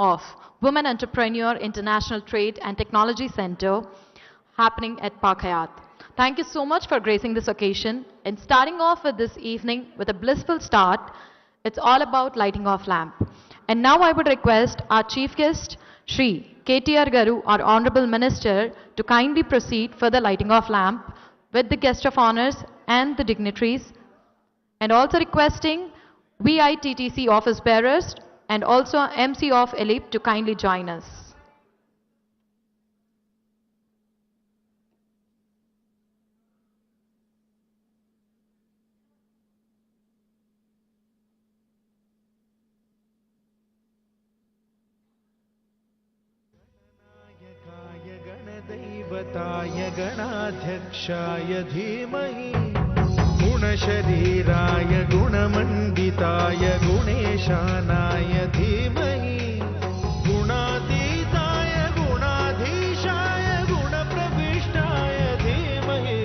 of Women Entrepreneur International Trade and Technology Center happening at Park Hyatt. Thank you so much for gracing this occasion. And starting off with this evening with a blissful start, it's all about lighting off lamp. And now I would request our chief guest, Shri KTR Garu, our Honorable Minister, to kindly proceed for the lighting off lamp with the guest of honors and the dignitaries, and also requesting VITTC office bearers and also MC of ELIP to kindly join us. दैवताय गणाध्यक्षाय धीमहि गुणशरीराय गुणमण्डिताय गुणेशानाय धीमहि गुणातीताय गुणाधीशाय गुणप्रविष्टाय धीमहि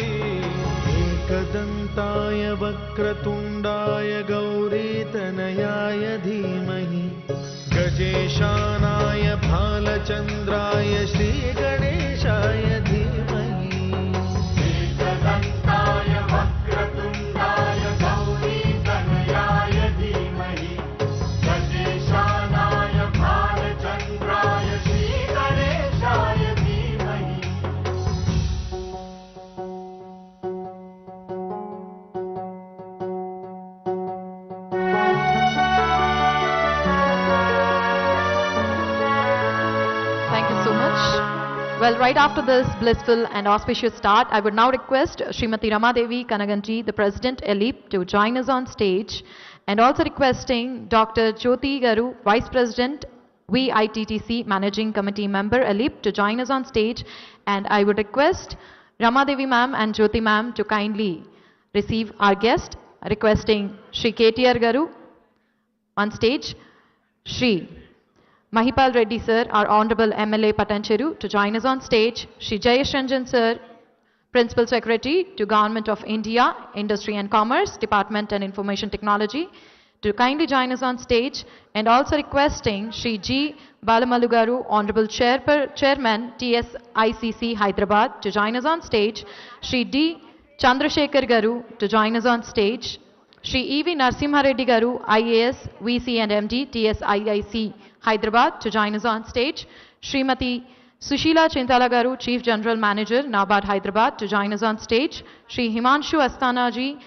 एकदन्ताय वक्रतुण्डाय गौरीतनयाय धीमहि गजेशानाय भालचन्द्राय श्रीगणेशाय धीमहि एकदन्ताय वक्रतुण्डाय गौरीतनयाय धीमहि गजेशानाय भालचन्द्राय श्रीगणेशाय धीमहि. Thank you so much. Well, right after this blissful and auspicious start, I would now request Srimati Ramadevi Kanaganji, the President ELIP, to join us on stage, and also requesting Dr. Jyoti Garu, Vice President VITTC Managing Committee Member ELIP, to join us on stage, and I would request Ramadevi ma'am and Jyoti ma'am to kindly receive our guest, requesting Shri KTR Garu on stage, Shri Mahipal Reddy sir, our Honorable MLA Patancheru, to join us on stage, Shri Jayesh Ranjan sir, Principal Secretary to Government of India, Industry and Commerce, Department and Information Technology, to kindly join us on stage, and also requesting Shri G. Balamalu Garu, Honorable Chairman TSICC Hyderabad, to join us on stage, Shri D. Chandrasekhar Garu to join us on stage, Shri E.V. Narsimha Reddy Garu, IAS, VC and MD, TSIIC Hyderabad, to join us on stage, Srimati Sushila Chintala Garu, Chief General Manager, NABARD Hyderabad, to join us on stage, Shri Himanshu Asthana ji,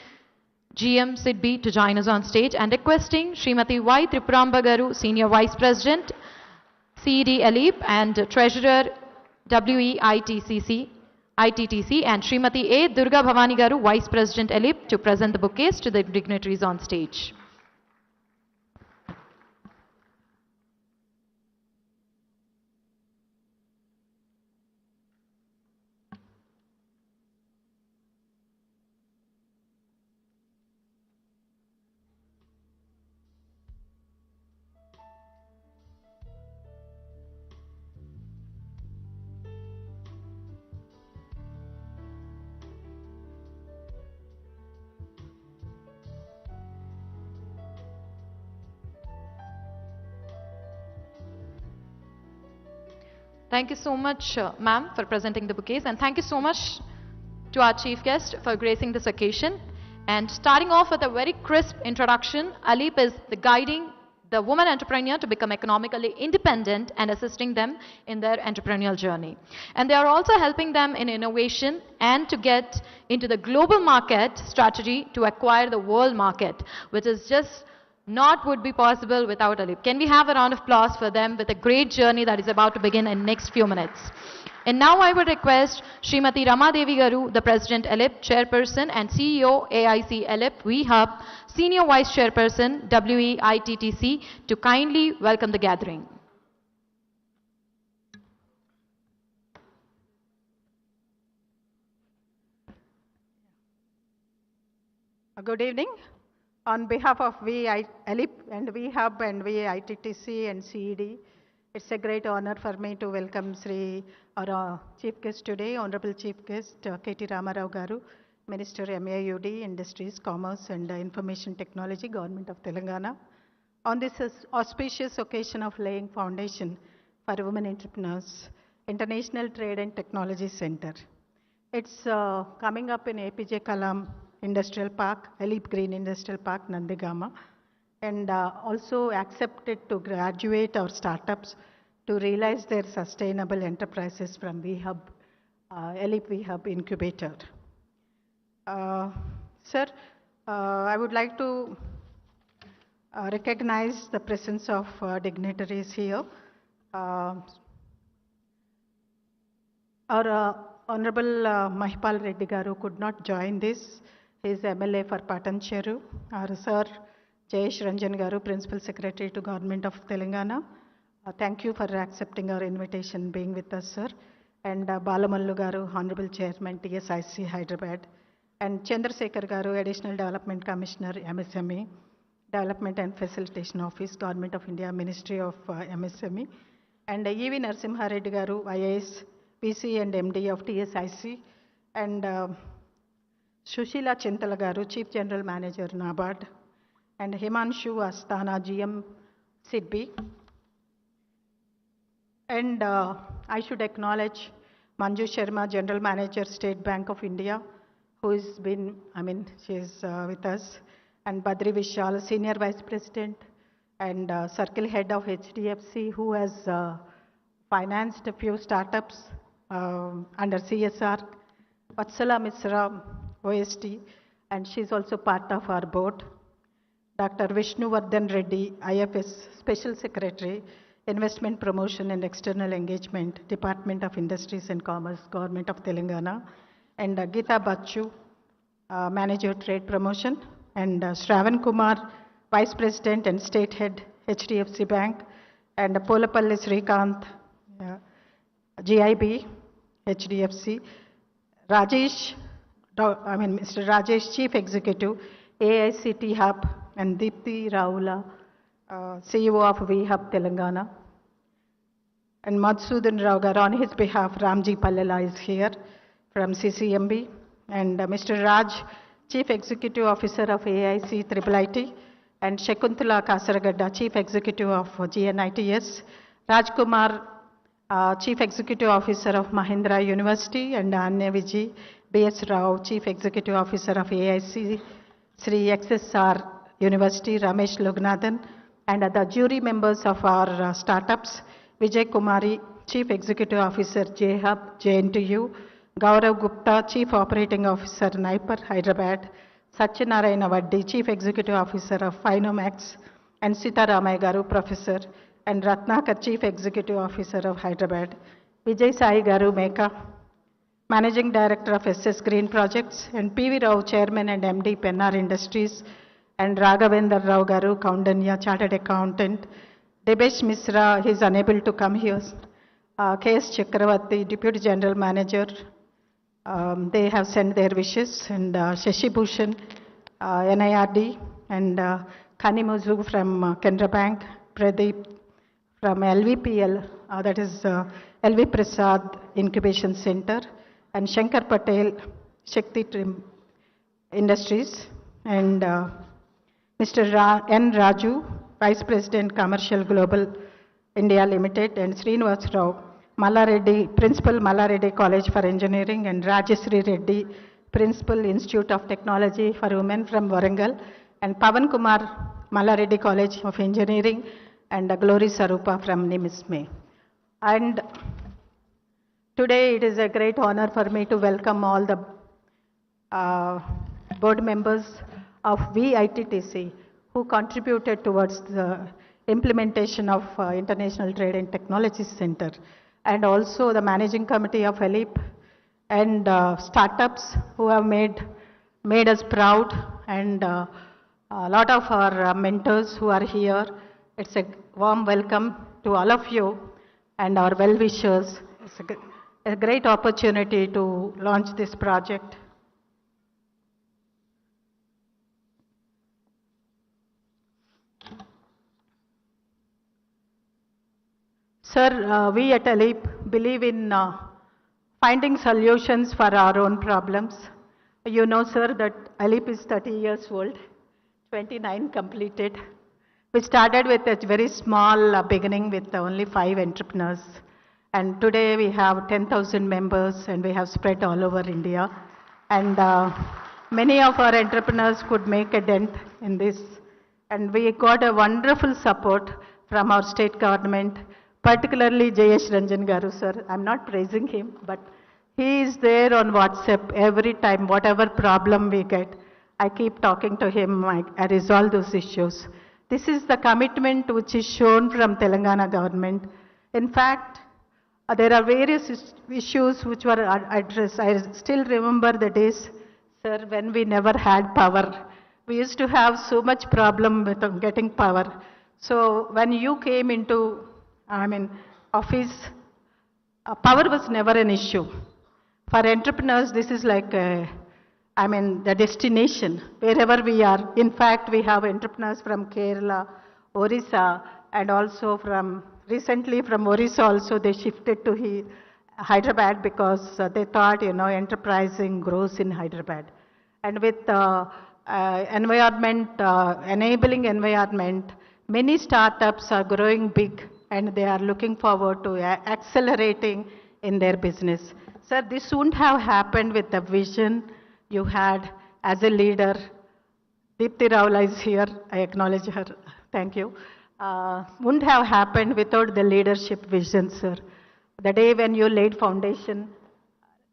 GM SIDBI, to join us on stage, and requesting Srimati Y. Tripuramba Garu, Senior Vice President, CED ELIP and Treasurer WEITTC, and Srimati A. Durga Bhavani Garu, Vice President ELIP, to present the bouquets to the dignitaries on stage. Thank you so much, ma'am, for presenting the bouquets, and thank you so much to our chief guest for gracing this occasion. And starting off with a very crisp introduction, ALIP is guiding the woman entrepreneur to become economically independent and assisting them in their entrepreneurial journey. And they are also helping them in innovation and to get into the global market strategy to acquire the world market, which is just not would be possible without ALIP. Can we have a round of applause for them with a great journey that is about to begin in next few minutes. And now I would request Srimati Ramadevi Garu, the President ELIP, Chairperson and CEO AIC ELIP V-Hub, Senior Vice Chairperson WEITTC, to kindly welcome the gathering. Good evening. On behalf of ELIP and V-Hub and VITTC and CED, it's a great honor for me to welcome our chief guest today, Honorable Chief Guest KT Ramarao Garu, Minister MAUD, Industries, Commerce and Information Technology, Government of Telangana. On this auspicious occasion of laying foundation for women entrepreneurs, International Trade and Technology Center. It's coming up in APJ Kalam Industrial Park, Elite Green Industrial Park, Nandigama, and also accepted to graduate our startups to realize their sustainable enterprises from VHub, Elite VHub Incubator. Sir, I would like to recognize the presence of dignitaries here. Our Honorable Mahipal Reddy Garu could not join this. He is MLA for Patancheru. Our Sir Jayesh Ranjan Garu, Principal Secretary to Government of Telangana. Thank you for accepting our invitation, being with us, sir. And Balamallu Garu, Honorable Chairman, TSIC Hyderabad. And Chandrasekhar Garu, Additional Development Commissioner, MSME, Development and Facilitation Office, Government of India, Ministry of MSME. And E.V. Narasimha Reddy Garu, IAS, PC and MD of TSIC. And Shushila Chintala Garu, Chief General Manager, NABARD. And Himanshu Asthana, GM, SIDBI. And I should acknowledge Manju Sharma, General Manager, State Bank of India, who has been, she's with us, and Badri Vishal, Senior Vice President, and Circle Head of HDFC, who has financed a few startups under CSR, Vatsala Misra, OST, and she's also part of our board. Dr. Vishnu Vardhan Reddy, IFS Special Secretary, Investment Promotion and External Engagement, Department of Industries and Commerce, Government of Telangana, and Geeta Bachu, Manager Trade Promotion, and Shravan Kumar, Vice President and State Head, HDFC Bank, and Polapalli Srikanth, GIB, HDFC, Rajesh, Mr. Rajesh, Chief Executive, AICT Hub, and Deepthi Raula, CEO of VHub Telangana. And Madhusudan Rao Garu, on his behalf, Ramji Pallela is here from CCMB. And Mr. Raj, Chief Executive Officer of AIC IIIT. And Shakuntala Kasaragadda, Chief Executive of GNITS. Rajkumar, Chief Executive Officer of Mahindra University. And Anya Viji, BS Rao, Chief Executive Officer of AIC Sri XSR University, Ramesh Lognathan, and the jury members of our startups, Vijay Kumari, Chief Executive Officer, JHub, JNTU, Gaurav Gupta, Chief Operating Officer, Naipar, Hyderabad, Satyanarayana Vaddi, Chief Executive Officer of Phinomax, and Sita Ramaya Garu, Professor, and Ratnakar, Chief Executive Officer of Hyderabad, Vijay Sai Garu Meka, Managing Director of SS Green Projects, and PV Rao, Chairman and MD, Pennar Industries, and Raghavendra Rao Garu, Kaundanya, Chartered Accountant, Debesh Misra, he is unable to come here, KS Chakravarti, Deputy General Manager, they have sent their wishes, and Shashi Bhushan, NIRD, and Kanimuzu from Canara Bank, Pradeep from LVPL, that is LV Prasad Incubation Center, and Shankar Patel, Shakti Industries, and Mr. N. Raju, Vice President Commercial Global India Limited, and Srinivas Rao, Mallareddy, Principal Mallareddy College for Engineering, and Rajasri Reddy, Principal Institute of Technology for Women from Warangal, and Pavan Kumar, Mallareddy College of Engineering, and Glory Sarupa from NIMISME. And today it is a great honor for me to welcome all the board members of VITTC who contributed towards the implementation of International Trade and Technology Center, and also the Managing Committee of ELIP and startups who have made us proud, and a lot of our mentors who are here. It's a warm welcome to all of you and our well-wishers. It's a great opportunity to launch this project. Sir, we at ELIP believe in finding solutions for our own problems. You know, sir, that ELIP is 30 years old, 29 completed, We started with a very small beginning with only 5 entrepreneurs. And today we have 10,000 members and we have spread all over India. And many of our entrepreneurs could make a dent in this. And we got a wonderful support from our state government, particularly Jayesh Ranjan Garu sir. I'm not praising him, but he is there on WhatsApp every time, whatever problem we get. I keep talking to him, I resolve those issues. This is the commitment which is shown from Telangana government. In fact, there are various issues which were addressed. I still remember the days, sir, when we never had power. We used to have so much problem with getting power. So when you came into, office, power was never an issue. For entrepreneurs, this is like, the destination, wherever we are. In fact, we have entrepreneurs from Kerala, Orissa, and also recently from Orissa also, they shifted to Hyderabad because they thought, enterprising grows in Hyderabad. And with enabling environment, many startups are growing big and they are looking forward to accelerating in their business. Sir, this wouldn't have happened with the vision you had as a leader. Deepti Rawla is here, I acknowledge her, thank you. Wouldn't have happened without the leadership vision, sir. The day when you laid foundation,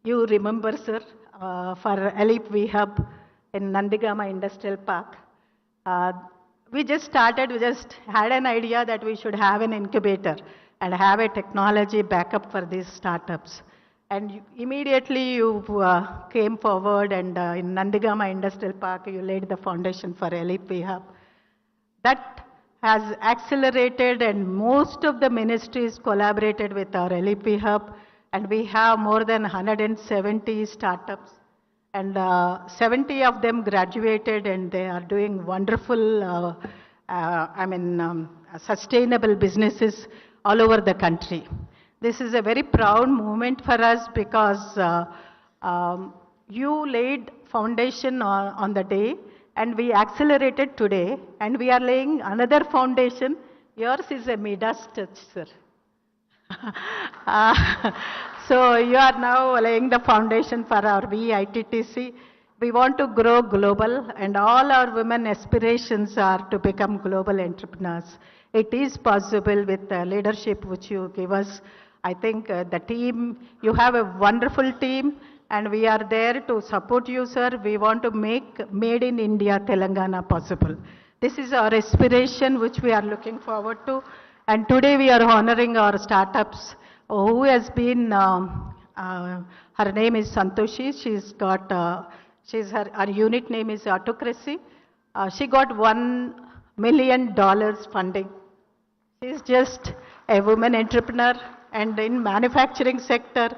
you remember, sir, for Elip We Hub in Nandigama Industrial Park. We just had an idea that we should have an incubator and have a technology backup for these startups. And immediately you came forward and in Nandigama Industrial Park, you laid the foundation for Elip We Hub. That has accelerated and most of the ministries collaborated with our Elip We Hub, and we have more than 170 startups. And 70 of them graduated and they are doing wonderful, sustainable businesses all over the country. This is a very proud moment for us because you laid foundation on the day and we accelerated today and we are laying another foundation. Yours is a Midas touch, sir. So you are now laying the foundation for our VITTC. We want to grow global and all our women aspirations are to become global entrepreneurs. It is possible with the leadership which you give us. I think the team, you have a wonderful team and we are there to support you, sir. We want to make Made in India, Telangana possible. This is our aspiration which we are looking forward to. And today we are honoring our startups who has been, her name is Santoshi. She's got, her unit name is Autocracy. She got $1 million funding. She's just a woman entrepreneur and in manufacturing sector,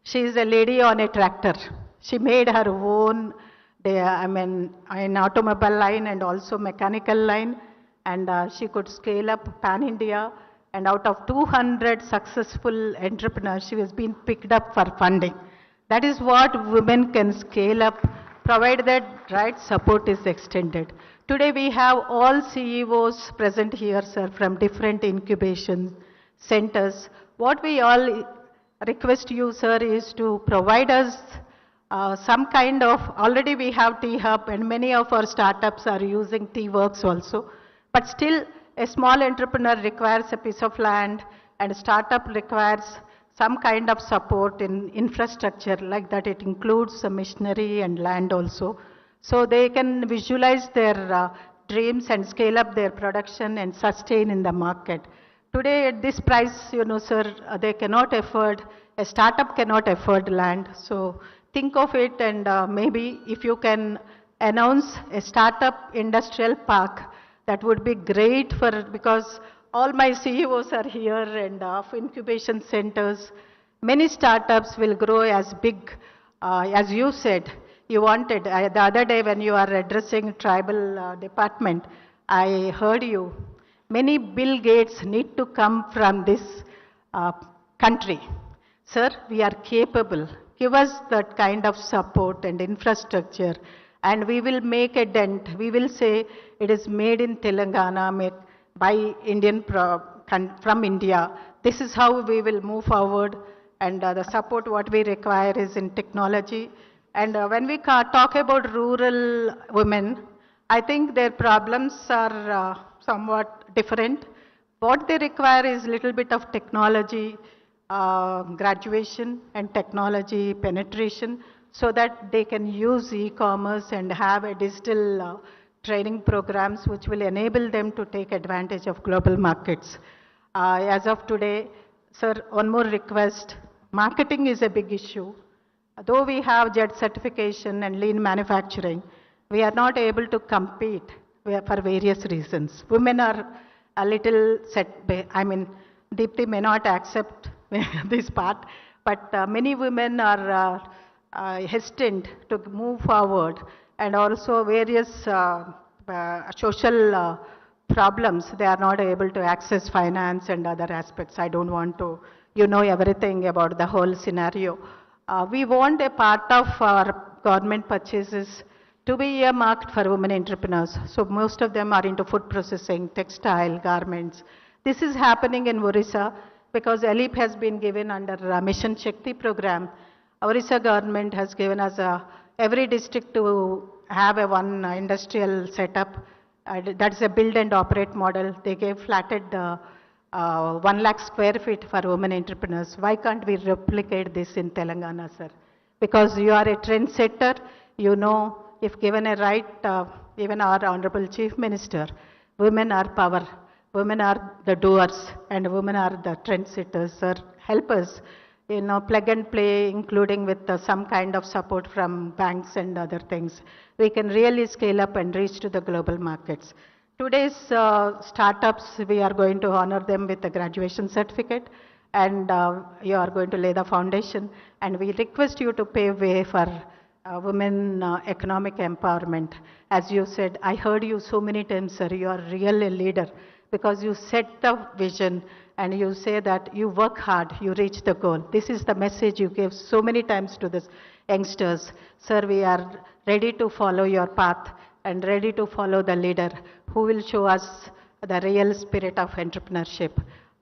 she is a lady on a tractor. She made her own, an automobile line and also mechanical line, and she could scale up pan-India. And out of 200 successful entrepreneurs, she has been picked up for funding. That is what women can scale up, provided that right support is extended. Today we have all CEOs present here, sir, from different incubation centers. What we all request you, sir, is to provide us some kind of, already we have T-Hub and many of our startups are using T-Works also, but still a small entrepreneur requires a piece of land and a startup requires some kind of support in infrastructure like that. It includes some machinery and land also. So they can visualize their dreams and scale up their production and sustain in the market. Today at this price, sir, they cannot afford, a startup cannot afford land. So think of it and maybe if you can announce a startup industrial park, that would be great because all my CEOs are here and of incubation centers. Many startups will grow as big, as you said, you wanted. The other day when you are addressing tribal department, I heard you. Many Bill Gates need to come from this country. Sir, we are capable. Give us that kind of support and infrastructure and we will make a dent. We will say it is made in Telangana, by from India. This is how we will move forward, and the support what we require is in technology. And when we talk about rural women, I think their problems are somewhat different. What they require is little bit of technology graduation and technology penetration so that they can use e-commerce and have a digital training programs which will enable them to take advantage of global markets. As of today, sir, one more request. Marketing is a big issue. Though we have JET certification and lean manufacturing, we are not able to compete for various reasons. Women are a little I mean, Deepthi may not accept this part, but many women are hesitant to move forward, and also various social problems. They are not able to access finance and other aspects. I don't want to, you know, everything about the whole scenario. We want a part of our government purchases to be earmarked for women entrepreneurs. So most of them are into food processing, textile, garments. This is happening in Orissa because ELIP has been given under Mission Shakti program. Orissa government has given us every district to have a one industrial setup. That's a build and operate model. They gave flatted 1 lakh square feet for women entrepreneurs. Why can't we replicate this in Telangana, sir? Because you are a trendsetter, you know, if given a right, even our Honorable Chief Minister, women are power, women are the doers, and women are the trendsetters, sir. Help us, you know, plug and play, including with some kind of support from banks and other things. We can really scale up and reach to the global markets. Today's startups, we are going to honor them with a graduation certificate, and you are going to lay the foundation, and we request you to pave way for women economic empowerment. As you said, I heard you so many times, sir, you are really a leader because you set the vision and you say that you work hard, you reach the goal. This is the message you give so many times to the youngsters. Sir, we are ready to follow your path and ready to follow the leader who will show us the real spirit of entrepreneurship.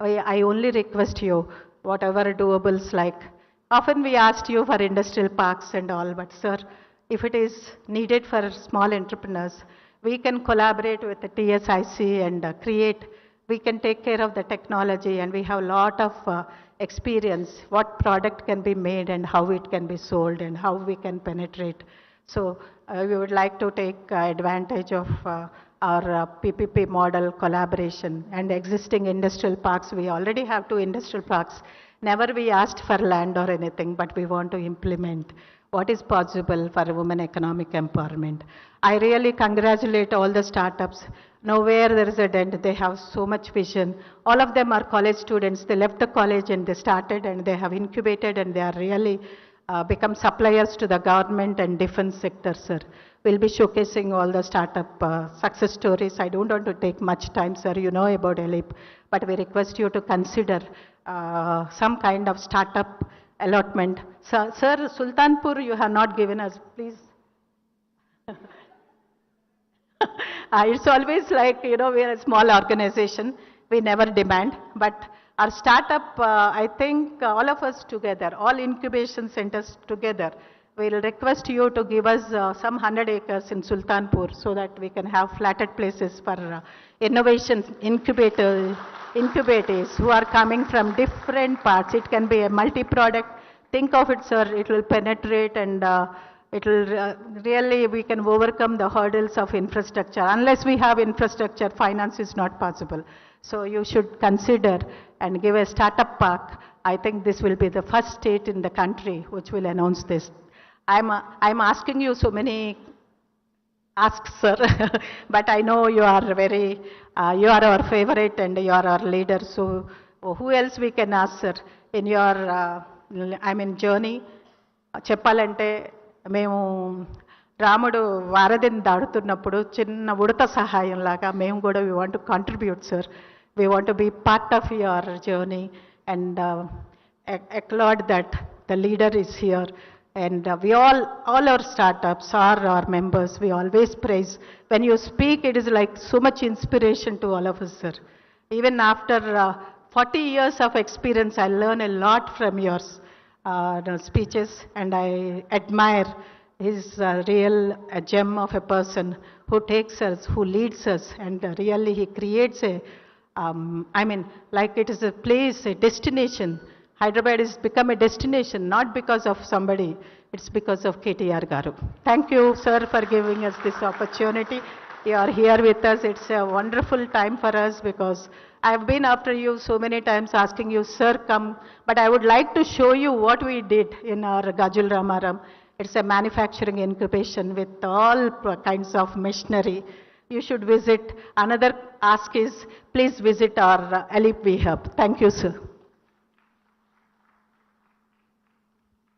I only request you, whatever doables like, often we asked you for industrial parks and all, but sir, if it is needed for small entrepreneurs, we can collaborate with the TSIC and create, we can take care of the technology, and we have a lot of experience, what product can be made and how it can be sold and how we can penetrate. So we would like to take advantage of our PPP model collaboration and existing industrial parks. We already have 2 industrial parks. Never we asked for land or anything, but we want to implement what is possible for women economic empowerment. I really congratulate all the startups. Nowhere there is a dent. They have so much vision. All of them are college students. They left the college and they started and they have incubated and they are really become suppliers to the government and defense sector, sir. We'll be showcasing all the startup success stories. I don't want to take much time, sir. You know about ELIP, but we request you to consider some kind of startup allotment. Sir, Sultanpur, you have not given us, please. It's always like, you know, we are a small organization. We never demand, but our startup, I think all of us together, all incubation centers together, we'll request you to give us some 100 acres in Sultanpur so that we can have flatted places for innovation incubators who are coming from different parts. It can be a multi-product. Think of it, sir, it will penetrate and it will really, we can overcome the hurdles of infrastructure. Unless we have infrastructure, finance is not possible. So you should consider and give a startup park. I think this will be the first state in the country which will announce this. I'm asking you so many asks, sir, but I know you are very, you are our favorite and you are our leader. So who else we can ask, sir, in your, journey? చెప్పాలంటే మేము రాముడు వారధిని దాడుతున్నప్పుడు చిన్న ఉడత సహాయం లాగా మేము కూడా we want to contribute, sir. We want to be part of your journey and applaud that the leader is here. And all our startups are our members. We always praise. When you speak, it is like so much inspiration to all of us, sir. Even after 40 years of experience, I learn a lot from your speeches, and I admire his real a gem of a person who takes us, who leads us, and really he creates a, I mean, like it is a place, a destination. Hyderabad has become a destination, not because of somebody, it's because of KTR Garu. Thank you, sir, for giving us this opportunity. You are here with us. It's a wonderful time for us because I've been after you so many times asking you, sir, come. But I would like to show you what we did in our Gajul Ramaram. It's a manufacturing incubation with all kinds of machinery. You should visit. Another ask is, please visit our LEP hub. Thank you, sir.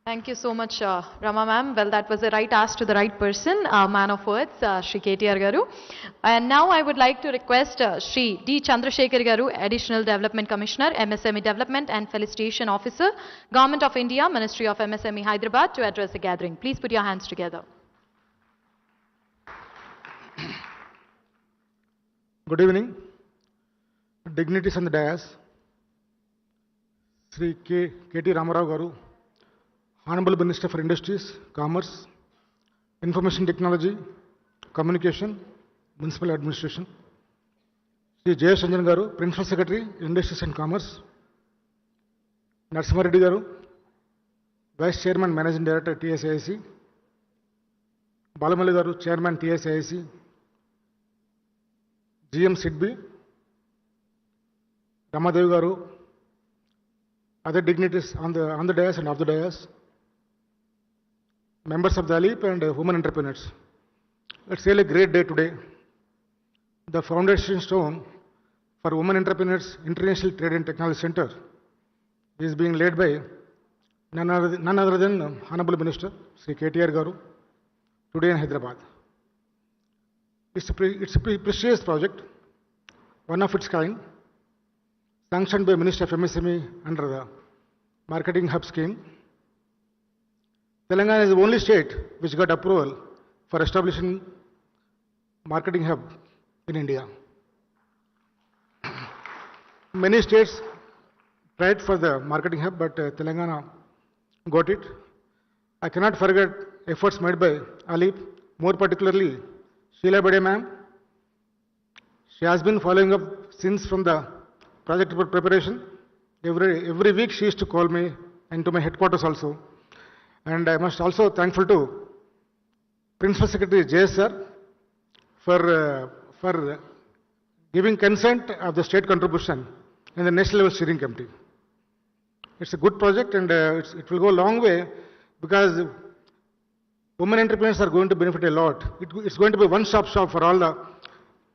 Thank you so much, Rama ma'am. Well, that was the right ask to the right person, man of words, Shri KTR Garu. And now I would like to request Shri D. Chandrasekhar Garu, Additional Development Commissioner, MSME Development and Felicitation Officer, Government of India, Ministry of MSME Hyderabad, to address the gathering. Please put your hands together. Good evening. Dignitaries on the dais, Sri K.T. Ramarao Garu, Honorable Minister for Industries, Commerce, Information Technology, Communication, Municipal Administration, Sri J.S. Ranjan Garu, Principal Secretary, Industries and Commerce, Narasimha Reddy Garu, Vice Chairman, Managing Director, TSIC, Balamalli Garu, Chairman, TSIC, GM SIDBI, Ramadev Garu, other dignitaries on the dais and off the dais, members of the LEP and women entrepreneurs. It's really a great day today. The foundation stone for Women Entrepreneurs International Trade and Technology Center is being laid by none other than Honorable Minister Sri KTR Garu today in Hyderabad. It's a precious project, one of its kind, sanctioned by Minister of MSME under the Marketing Hub scheme. Telangana is the only state which got approval for establishing Marketing Hub in India. Many states tried for the Marketing Hub, but Telangana got it. I cannot forget efforts made by Alip, more particularly Sheila Bade ma'am. She has been following up since from the project preparation. Every week she used to call me and to my headquarters also. And I must also thankful to Principal Secretary J.S. sir for giving consent of the state contribution in the national level steering committee. It's a good project and it will go a long way because women entrepreneurs are going to benefit a lot. It's going to be one-stop shop for all the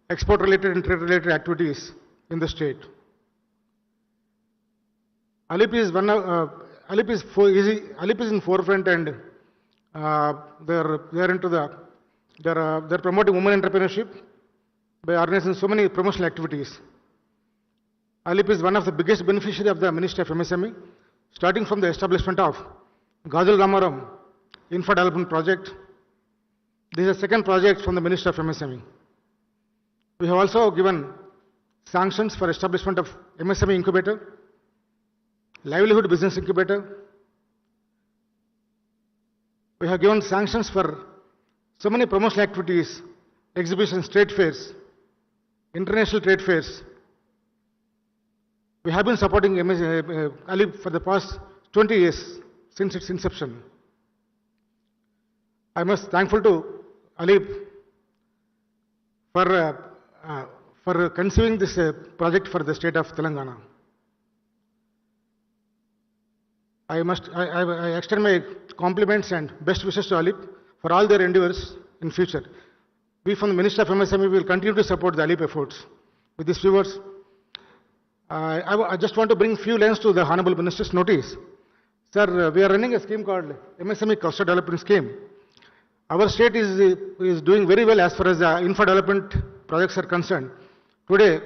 export-related and trade-related activities in the state. Alip is in forefront and they're promoting women entrepreneurship by organizing so many promotional activities. Alip is one of the biggest beneficiaries of the Ministry of MSME, starting from the establishment of Gajul Ramaram Infra Development Project. This is the second project from the Ministry of MSME. We have also given sanctions for establishment of MSME Incubator, Livelihood Business Incubator. We have given sanctions for so many promotional activities, exhibitions, trade fairs, international trade fairs. We have been supporting Alip for the past 20 years since its inception. I must thankful to Alip for conceiving this project for the state of Telangana. I extend my compliments and best wishes to Alip for all their endeavors in future. We from the Ministry of MSME will continue to support the Alip efforts. With these few words, I just want to bring few lines to the Honorable Minister's notice. Sir, we are running a scheme called MSME Cluster Development Scheme. Our state is doing very well as far as the infra development projects are concerned. Today,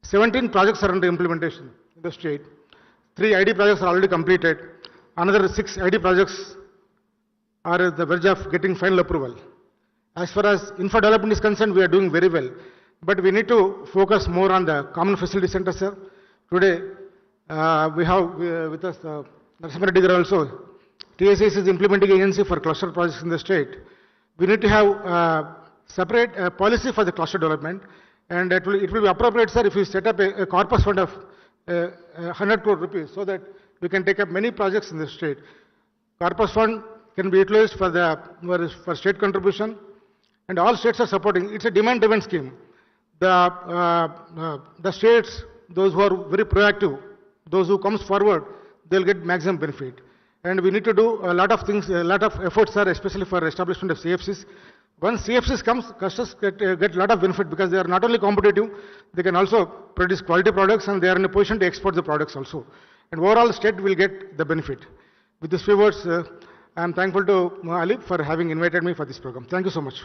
17 projects are under implementation in the state. 3 ID projects are already completed. another 6 ID projects are at the verge of getting final approval. As far as infra development is concerned, we are doing very well. But we need to focus more on the common facility center, sir. Today, we have with us Narasimha Reddy Garu also. TSS is implementing agency for cluster projects in the state. We need to have separate policy for the cluster development, and it will be appropriate, sir, if you set up a corpus fund of 100 crore rupees so that we can take up many projects in the state. Corpus fund can be utilized for state contribution, and all states are supporting. It's a demand-driven scheme. The states, those who are very proactive, those who comes forward, they'll get maximum benefit. And we need to do a lot of things, a lot of efforts, sir, especially for establishment of CFCs. Once CFCs comes, customers get a lot of benefit because they are not only competitive, they can also produce quality products and they are in a position to export the products also. And overall, the state will get the benefit. With these few words, I am thankful to Alip for having invited me for this program. Thank you so much.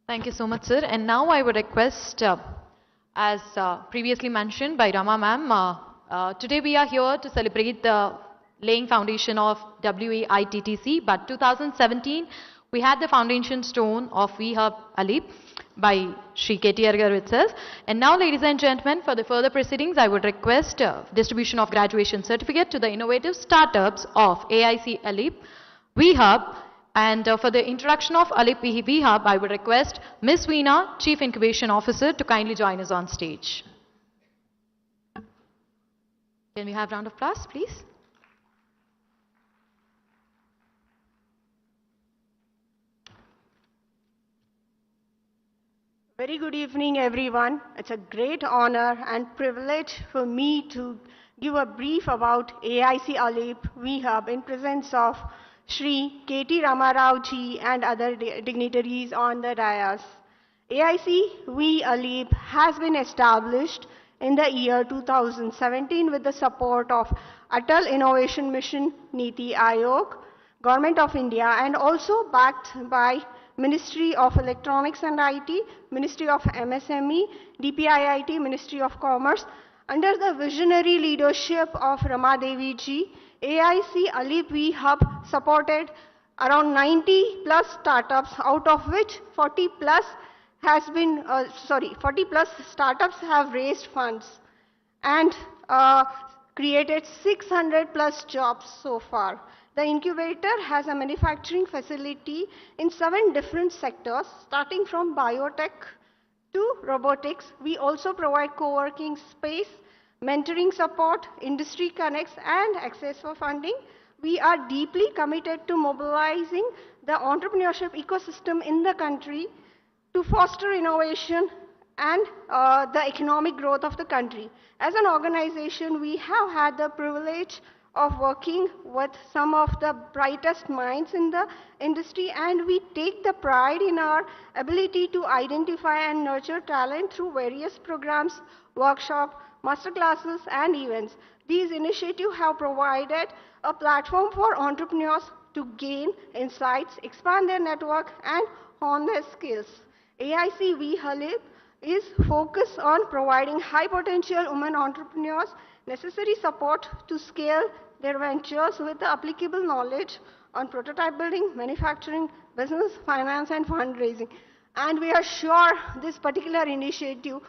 Thank you so much, sir. And now I would request, as previously mentioned by Rama ma'am, today we are here to celebrate the laying foundation of WAITTC, but 2017 we had the foundation stone of VHub Alip by Shri KTR Garu itself. And now, ladies and gentlemen, for the further proceedings, I would request distribution of graduation certificate to the innovative startups of AIC Alip VHub. And for the introduction of Alip VHub, I would request Ms. Veena, Chief Incubation Officer, to kindly join us on stage. Can we have a round of applause, please? Very good evening, everyone. It's a great honor and privilege for me to give a brief about AIC Alip VHub in presence of Shri K.T. Ramarao ji and other dignitaries on the dais. AIC Alip has been established in the year 2017 with the support of Atal Innovation Mission, Niti Aayog, Government of India, and also backed by Ministry of Electronics and IT, Ministry of MSME, DPIIT, Ministry of Commerce. Under the visionary leadership of Rama Devi ji, AIC Alip VHub supported around 90 plus startups, out of which 40 plus startups have raised funds and created 600 plus jobs so far. The incubator has a manufacturing facility in 7 different sectors, starting from biotech to robotics. We also provide co-working space, mentoring support, industry connects, and access for funding. We are deeply committed to mobilizing the entrepreneurship ecosystem in the country to foster innovation and the economic growth of the country. As an organization, we have had the privilege of working with some of the brightest minds in the industry, and we take the pride in our ability to identify and nurture talent through various programs, workshops, master classes, and events. These initiatives have provided a platform for entrepreneurs to gain insights, expand their network, and hone their skills. AIC VHub is focused on providing high potential women entrepreneurs necessary support to scale their ventures with the applicable knowledge on prototype building, manufacturing, business, finance, and fundraising. And we are sure this particular initiative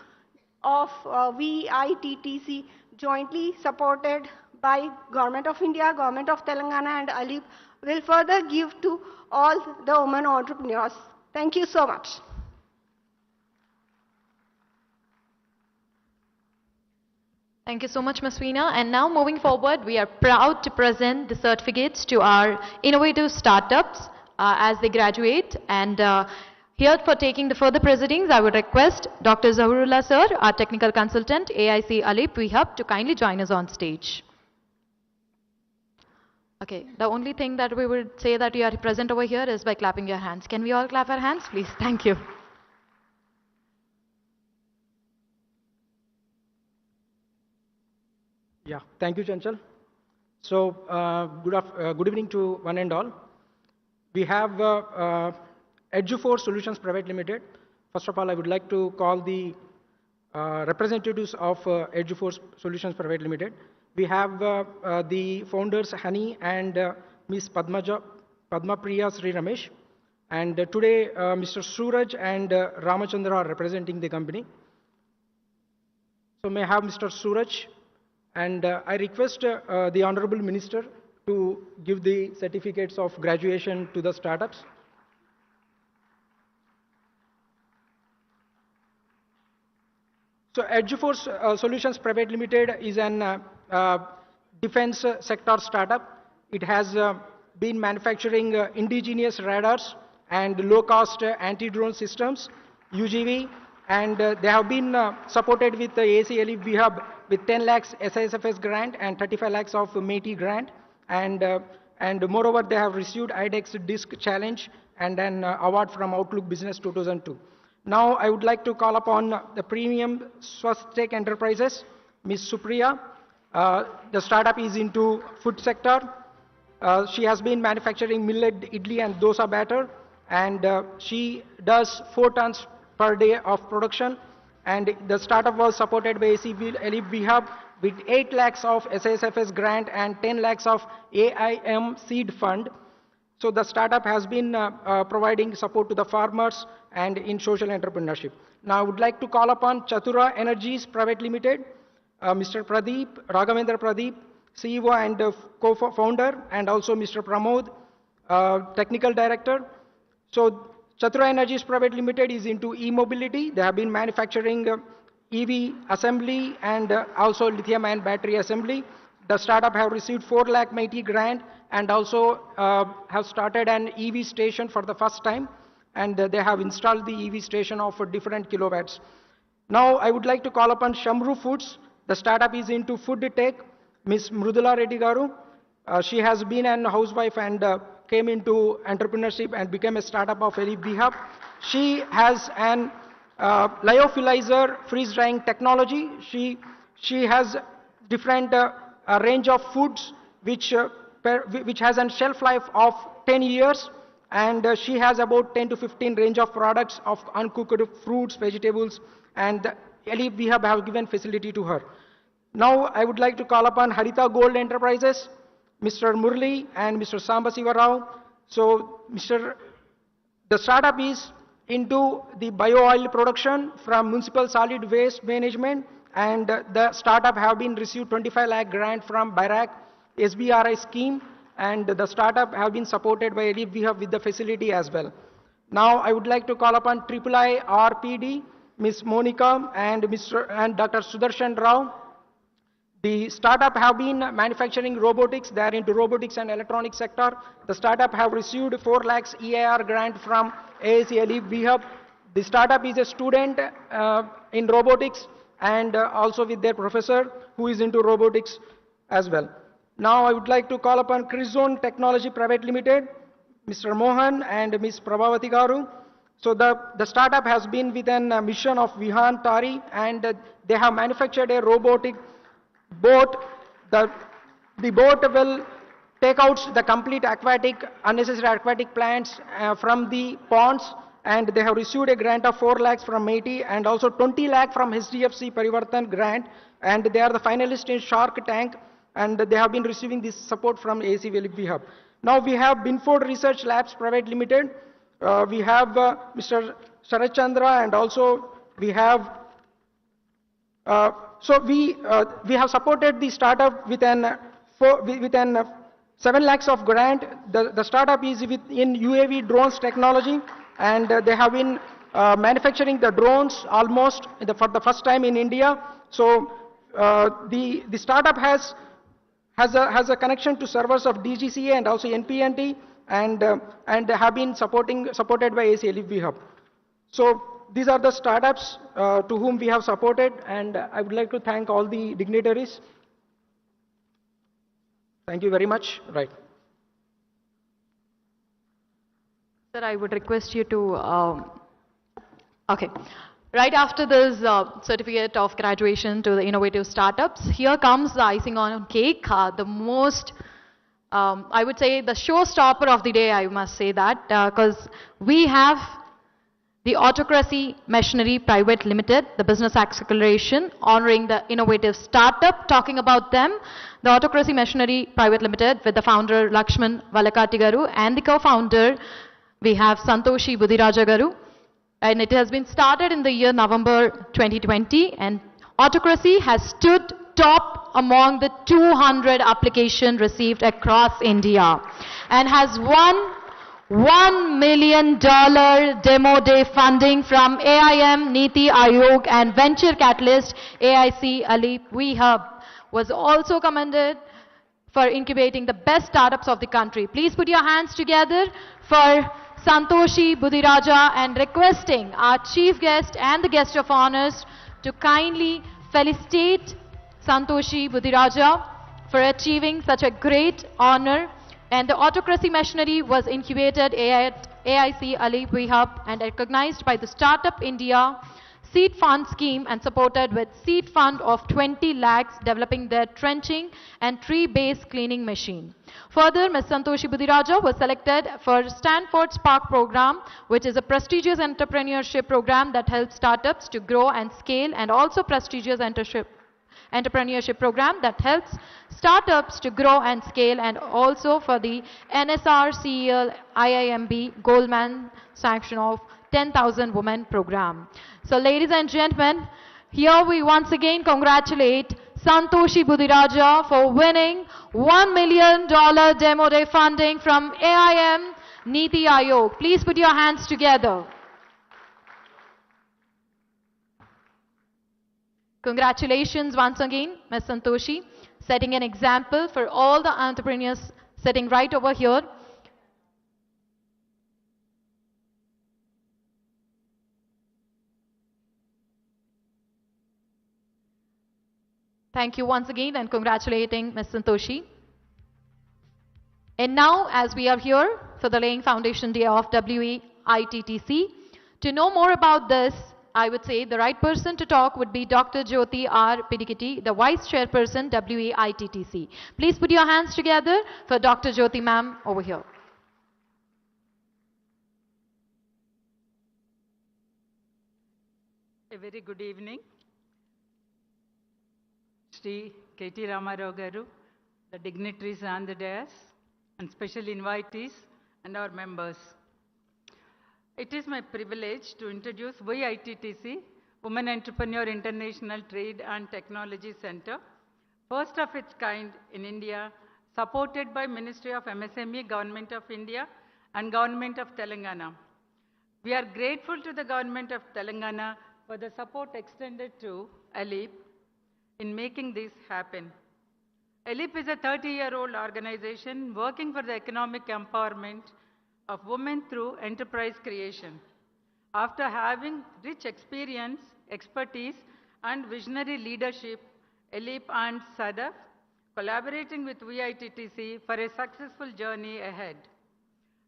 of VITTC, jointly supported by Government of India, Government of Telangana, and Alip, will further give to all the women entrepreneurs. Thank you so much. Thank you so much, Ms. Veena. And now moving forward, we are proud to present the certificates to our innovative startups as they graduate. And here for taking the further proceedings, I would request Dr. Zahurullah sir, our technical consultant, AIC Alip VHub, to kindly join us on stage. Okay, the only thing that we would say that you are present over here is by clapping your hands. Can we all clap our hands, please? Thank you. Yeah, thank you, Chanchal. So, good evening to one and all. We have Edu4 Solutions Private Limited. First of all, I would like to call the representatives of Edgeforce Solutions Private Limited. We have the founders Hani and Ms. Padma Priya Sri Ramesh. And today, Mr. Suraj and Ramachandra are representing the company. So may I have Mr. Suraj, and I request the Honorable Minister to give the certificates of graduation to the startups. So Edgeforce Solutions Private Limited is an defense sector startup. It has been manufacturing indigenous radars and low-cost anti-drone systems, UGV, and they have been supported with the ACLE VHub with 10 lakhs SISFS grant and 35 lakhs of METI grant, and moreover they have received IDEX Disc Challenge and an award from Outlook Business 2002. Now I would like to call upon the premium Swastek Enterprises, Ms. Supriya. The startup is into food sector. She has been manufacturing millet, idli and dosa batter, and she does 4 tons per day of production. And the startup was supported by ACLE VHub with 8 lakhs of SISFS grant and 10 lakhs of AIM seed fund. So the startup has been providing support to the farmers and in social entrepreneurship. Now I would like to call upon Chatura Energies Private Limited, Mr. Pradeep, Raghavendra Pradeep, CEO and co-founder, and also Mr. Pramod, Technical Director. So Chatura Energies Private Limited is into e-mobility. They have been manufacturing EV assembly and also lithium-ion battery assembly. The startup have received 4 lakh METI grant and also have started an EV station for the first time, and they have installed the EV station of different kilowatts. Now I would like to call upon Shamru Foods. The startup is into food tech. Ms. Mrudula Reddy Garu. She has been a housewife and came into entrepreneurship and became a startup of ACLE VHub. She has an lyophilizer freeze drying technology. She has different range of foods which has a shelf life of 10 years, and she has about 10 to 15 range of products of uncooked fruits, vegetables, and ACLE VHub have given facility to her. Now I would like to call upon Harita Gold Enterprises, Mr. Murli and Mr. Samba Sivarao. So the startup is into the bio-oil production from municipal solid waste management, and the startup have been received 25 lakh grant from BIRAC SBRI scheme, and the startup have been supported by ACLE VHub with the facility as well. Now I would like to call upon III RPD, Ms. Monica and Dr. Sudarshan Rao. The startup have been manufacturing robotics. They are into robotics and electronics sector. The startup have received 4 lakhs EIR grant from ACLE VHub. The startup is a student in robotics and also with their professor who is into robotics as well. Now I would like to call upon Crizone Technology Private Limited, Mr. Mohan and Ms. Prabhavati Garu. So the startup has been within a mission of Vihan Tari, and they have manufactured a robotic boat. The boat will take out the complete unnecessary aquatic plants from the ponds, and they have received a grant of 4 lakhs from METI and also 20 lakh from HDFC Parivartan grant, and they are the finalists in Shark Tank, and they have been receiving this support from ACLE VHub. Now we have Binford Research Labs Private Limited. We have Mr. Sharat Chandra, and also we have we have supported the startup with an 7 lakhs of grant. The startup is in UAV drones technology, and they have been manufacturing the drones almost for the first time in India. So the startup has a connection to servers of DGCA and also NPNT, and have been supported by ACLE VHub. So these are the startups to whom we have supported, and I would like to thank all the dignitaries. Thank you very much. Right. Sir, I would request you to, okay. Right after this certificate of graduation to the innovative startups, here comes the icing on cake, the most, I would say, the showstopper of the day, I must say that, because we have the Autocracy Machinery Private Limited, the business acceleration, honoring the innovative startup, talking about them, the Autocracy Machinery Private Limited with the founder Lakshman Valakati Garu and the co-founder we have Santoshi Budiraja Garu. And it has been started in the year November 2020, and Autocracy has stood top among the 200 applications received across India and has won $1 million demo day funding from AIM, Niti Aayog and Venture Catalyst AIC Ali Hub. Was also commended for incubating the best startups of the country. Please put your hands together for Santoshi Budiraja and requesting our chief guest and the guest of honors to kindly felicitate Santoshi Budiraja for achieving such a great honor. And the Autocracy Machinery was incubated at AIC Ali Hub and recognized by the Startup India Seed Fund scheme and supported with seed fund of 20 lakhs developing their trenching and tree-based cleaning machine. Further, Ms. Santoshi Budiraja was selected for Stanford Spark program, which is a prestigious entrepreneurship program that helps startups to grow and scale, and also prestigious entrepreneurship program that helps startups to grow and scale, and also for the NSRCEL IIMB Goldman sanction of 10,000 women program. So ladies and gentlemen, here we once again congratulate Santoshi Budiraja for winning $1 million demo day funding from AIM Niti Aayog. Please put your hands together. Congratulations once again, Ms. Santoshi, setting an example for all the entrepreneurs sitting right over here. Thank you once again and congratulating Ms. Santoshi. And now, as we are here for the laying foundation day of WEITTC, to know more about this, I would say the right person to talk would be Dr. Jyoti R. Pidikiti, the Vice Chairperson, WEITTC. Please put your hands together for Dr. Jyoti ma'am over here. A very good evening. Shri KT Ramarao Garu, the dignitaries on the dais, and special invitees and our members. It is my privilege to introduce WEITTC, Women Entrepreneur International Trade and Technology Center, first of its kind in India, supported by Ministry of MSME, Government of India and Government of Telangana. We are grateful to the Government of Telangana for the support extended to ALEAP in making this happen. ALEAP is a 30-year-old organization working for the economic empowerment of women through enterprise creation. After having rich experience, expertise, and visionary leadership, ALEAP and SADF collaborating with WEITTC for a successful journey ahead.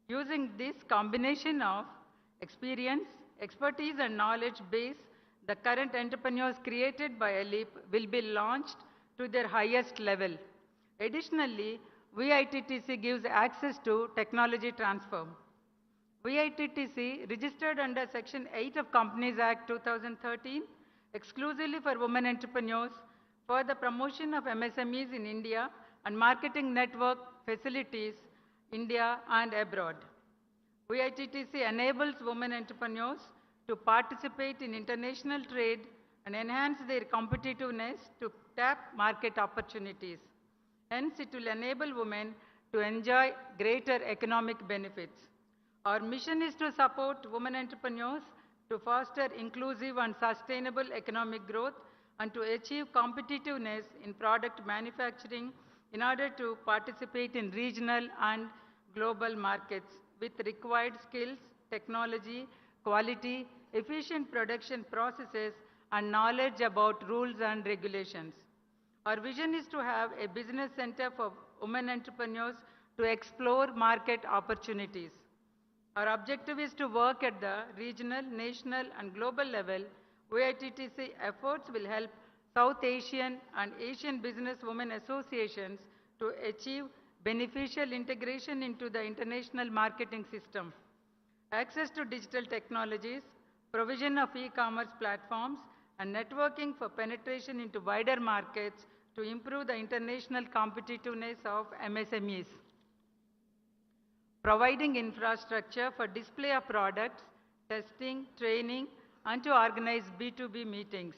Using this combination of experience, expertise, and knowledge base, the current entrepreneurs created by ALEAP will be launched to their highest level. Additionally, WEITTC gives access to technology transfer. WEITTC registered under Section 8 of Companies Act 2013 exclusively for women entrepreneurs for the promotion of MSMEs in India and marketing network facilities India and abroad. WEITTC enables women entrepreneurs to participate in international trade and enhance their competitiveness to tap market opportunities. Hence, it will enable women to enjoy greater economic benefits. Our mission is to support women entrepreneurs to foster inclusive and sustainable economic growth and to achieve competitiveness in product manufacturing in order to participate in regional and global markets with required skills, technology, quality, efficient production processes, and knowledge about rules and regulations. Our vision is to have a business center for women entrepreneurs to explore market opportunities. Our objective is to work at the regional, national, and global level. WEITTC efforts will help South Asian and Asian business women associations to achieve beneficial integration into the international marketing system. Access to digital technologies, provision of e-commerce platforms, and networking for penetration into wider markets to improve the international competitiveness of MSMEs. Providing infrastructure for display of products, testing, training, and to organize B2B meetings.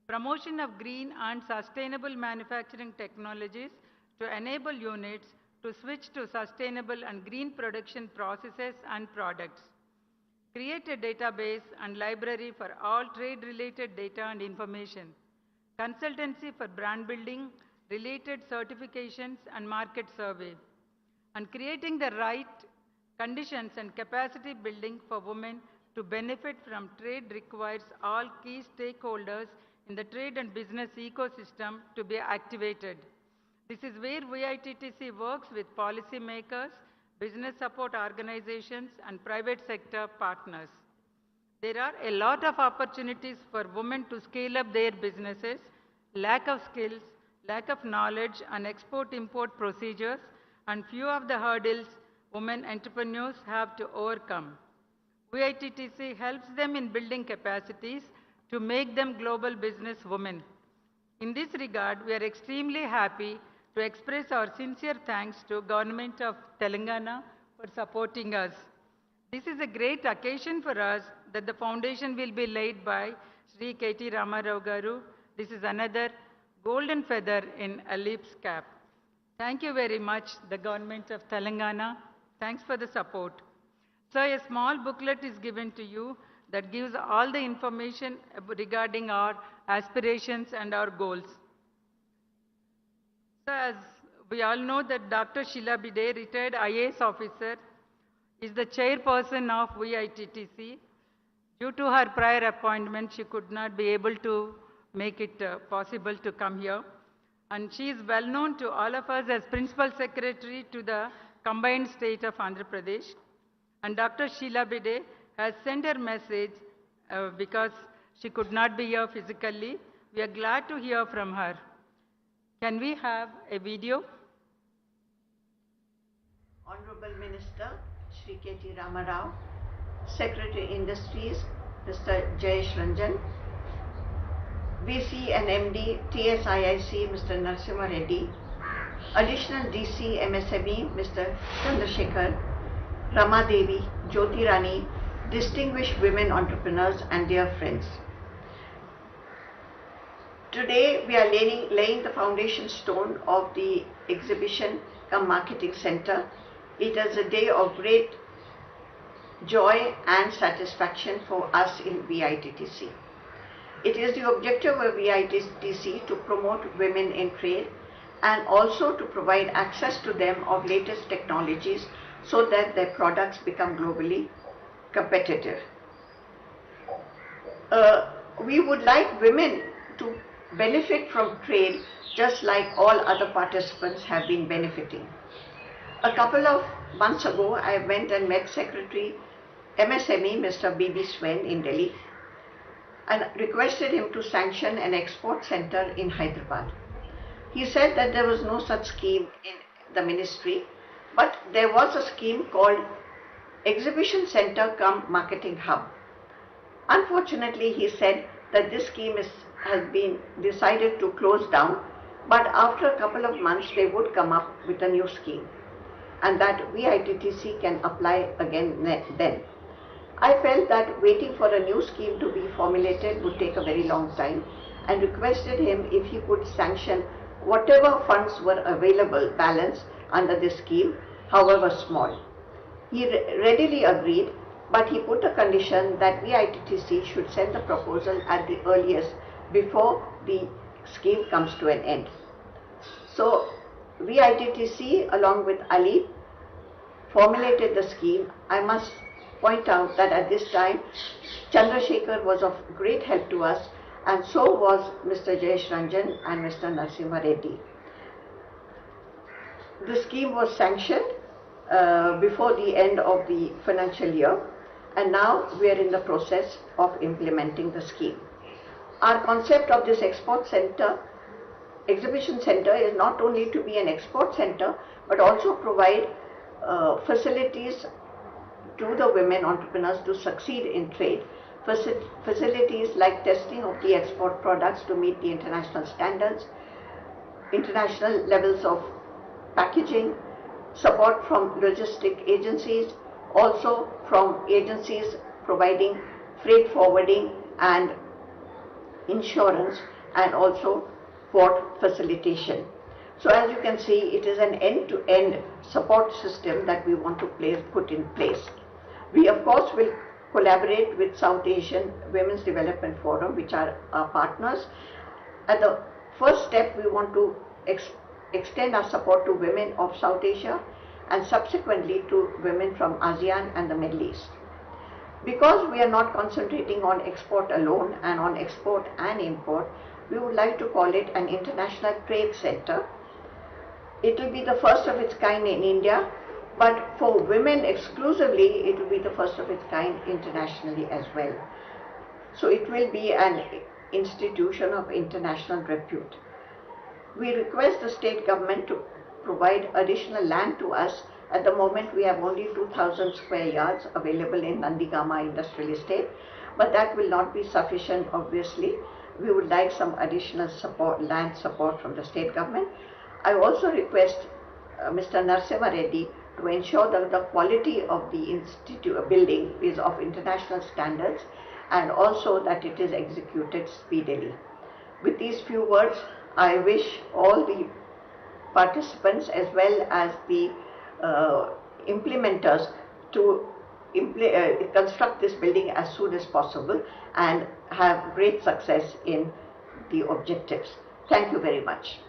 Promotion of green and sustainable manufacturing technologies to enable units to switch to sustainable and green production processes and products. Create a database and library for all trade-related data and information. Consultancy for brand building, related certifications and market survey. And creating the right conditions and capacity building for women to benefit from trade requires all key stakeholders in the trade and business ecosystem to be activated. This is where VITTC works with policymakers, business support organizations, and private sector partners. There are a lot of opportunities for women to scale up their businesses, lack of skills, lack of knowledge, and export-import procedures, and few of the hurdles women entrepreneurs have to overcome. VITTC helps them in building capacities to make them global business women. In this regard, we are extremely happy to express our sincere thanks to Government of Telangana for supporting us. This is a great occasion for us that the foundation will be laid by Sri KT Ramarao Garu. This is another golden feather in Alip's cap. Thank you very much, the Government of Telangana. Thanks for the support. So a small booklet is given to you that gives all the information regarding our aspirations and our goals. So as we all know that Dr. Sheila Bide, retired IAS officer, is the chairperson of VITTC. Due to her prior appointment, she could not be able to make it possible to come here. And she is well known to all of us as Principal Secretary to the combined state of Andhra Pradesh. And Dr. Sheila Bide has sent her message because she could not be here physically. We are glad to hear from her. Can we have a video? Honorable Minister, Shri KT Ramarao, Secretary Industries, Mr. Jayesh Ranjan, VC and MD, TSIIC, Mr. Narasimha Reddy, Additional DC MSME, Mr. Chandrasekhar, Rama Devi, Jyoti Rani, distinguished women entrepreneurs and dear friends. Today we are laying the foundation stone of the exhibition cum marketing center. It is a day of great joy and satisfaction for us in VITTC. It is the objective of VITTC to promote women in trade and also to provide access to them of latest technologies so that their products become globally competitive. We would like women to benefit from trade just like all other participants have been benefiting. A couple of months ago, I went and met Secretary MSME, Mr. B.B. Swen in Delhi, and requested him to sanction an export center in Hyderabad. He said that there was no such scheme in the ministry, but there was a scheme called Exhibition Center cum Marketing Hub. Unfortunately, he said that this scheme has been decided to close down, but after a couple of months they would come up with a new scheme, and that VITTC can apply again then. I felt that waiting for a new scheme to be formulated would take a very long time, and requested him if he could sanction whatever funds were available balance under this scheme, however small. He readily agreed, but he put a condition that VITTC should send the proposal at the earliest before the scheme comes to an end. So VITTC along with Ali formulated the scheme. I must point out that at this time Chandrasekhar was of great help to us, and so was Mr. Jayesh Ranjan and Mr. Narasimha Reddy. The scheme was sanctioned before the end of the financial year, and now we are in the process of implementing the scheme. Our concept of this export center, exhibition center, is not only to be an export center but also provide facilities to the women entrepreneurs to succeed in trade facilities like testing of the export products to meet the international standards, international levels of packaging, support from logistic agencies, also from agencies providing freight forwarding and insurance, and also port facilitation. So as you can see, it is an end-to-end support system that we want to put in place. We of course will collaborate with South Asian Women's Development Forum, which are our partners. At the first step, we want to extend our support to women of South Asia and subsequently to women from ASEAN and the Middle East. Because we are not concentrating on export alone and on export and import, we would like to call it an international trade center. It will be the first of its kind in India, but for women exclusively, it will be the first of its kind internationally as well. So it will be an institution of international repute. We request the state government to provide additional land to us. At the moment, we have only 2,000 square yards available in Nandigama Industrial Estate, but that will not be sufficient, obviously. We would like some additional support, land support from the state government. I also request Mr. Narasimha Reddy to ensure that the quality of the building is of international standards and also that it is executed speedily. With these few words, I wish all the participants as well as the implementers to construct this building as soon as possible and have great success in the objectives. Thank you very much.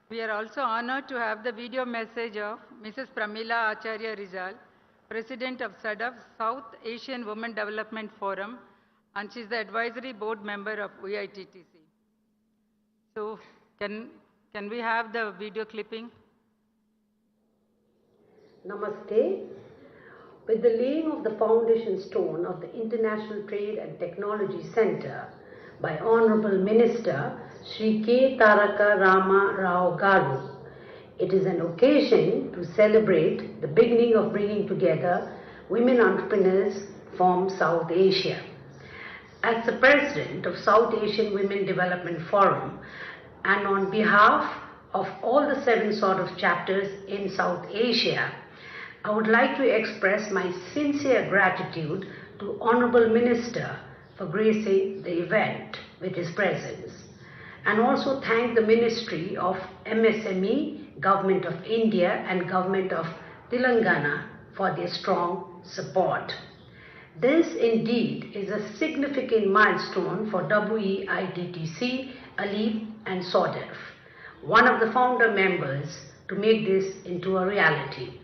We are also honored to have the video message of Mrs. Pramila Acharya Rizal, President of SADF, South Asian Women Development Forum, and she is the advisory board member of VITTC. So, can we have the video clipping? Namaste. With the laying of the foundation stone of the International Trade and Technology Center by Honorable Minister Shri K. Taraka Rama Rao Garu, it is an occasion to celebrate the beginning of bringing together women entrepreneurs from South Asia. As the President of South Asian Women Development Forum and on behalf of all the 7 sort of chapters in South Asia, I would like to express my sincere gratitude to Honorable Minister for gracing the event with his presence, and also thank the Ministry of MSME, Government of India and Government of Telangana for their strong support. This indeed is a significant milestone for WEITTC, ALEEP and SODEF, one of the founder members, to make this into a reality,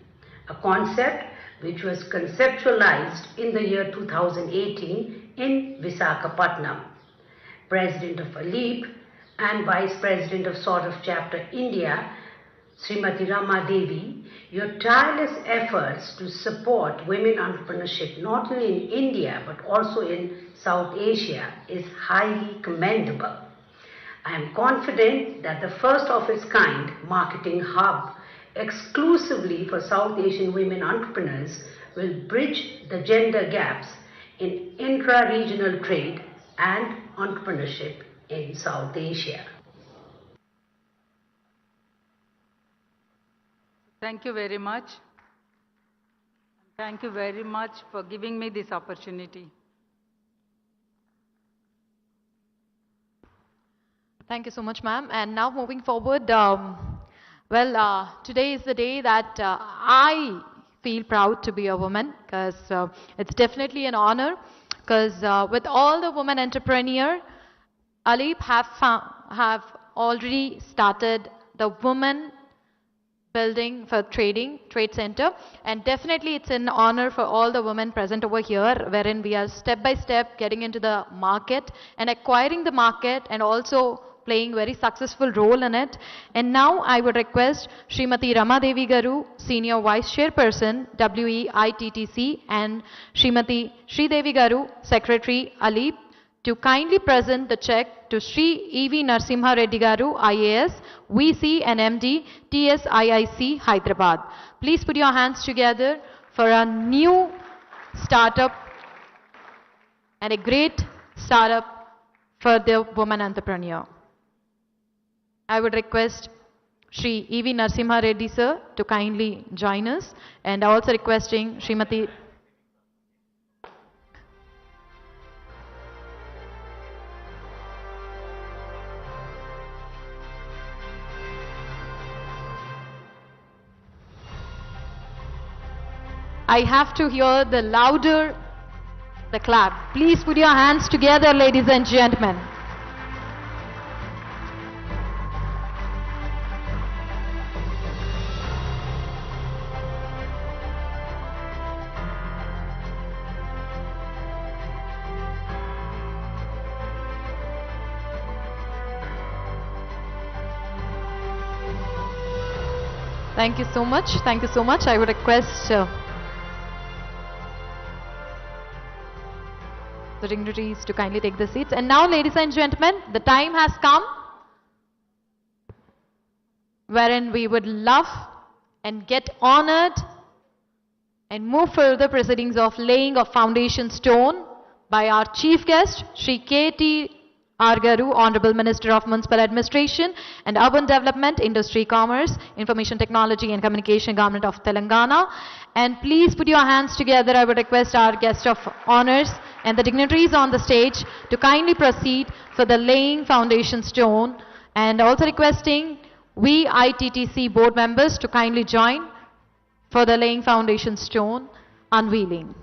a concept which was conceptualized in the year 2018 in Visakhapatnam. President of ALEEP and Vice President of SODEF Chapter India, Srimati Rama Devi, your tireless efforts to support women entrepreneurship not only in India but also in South Asia is highly commendable. I am confident that the first of its kind marketing hub exclusively for South Asian women entrepreneurs will bridge the gender gaps in intra-regional trade and entrepreneurship in South Asia. Thank you very much. Thank you very much for giving me this opportunity. Thank you so much, ma'am. And now moving forward, today is the day that I feel proud to be a woman, because it's definitely an honor, because with all the women entrepreneurs, ALEEP have already started the women building for trade center, and definitely it's an honor for all the women present over here, wherein we are step by step getting into the market and acquiring the market and also playing very successful role in it. And now I would request Srimati Rama Devi Garu, Senior Vice Chairperson, WEITTC, and Srimati Sri Devi Garu, Secretary, ALEEP, to kindly present the check to Sri E.V. Narasimha Reddy Garu, IAS, VC and MD, TSIIC, Hyderabad. Please put your hands together for a new startup and a great startup for the woman entrepreneur. I would request Shri E.V. Narasimha Reddy sir to kindly join us, and also requesting Srimati I have to hear the louder the clap. Please put your hands together, ladies and gentlemen. Thank you so much. Thank you so much. I would request the dignitaries to kindly take the seats. And now, ladies and gentlemen, the time has come wherein we would love and get honored and move further proceedings of laying of foundation stone by our chief guest, Shri KTR Garu, Honorable Minister of Municipal Administration and Urban Development, Industry, Commerce, Information Technology and Communication, Government of Telangana. And please put your hands together. I would request our guest of honors and the dignitaries on the stage to kindly proceed for the laying foundation stone, and also requesting we ITTC board members to kindly join for the laying foundation stone unveiling.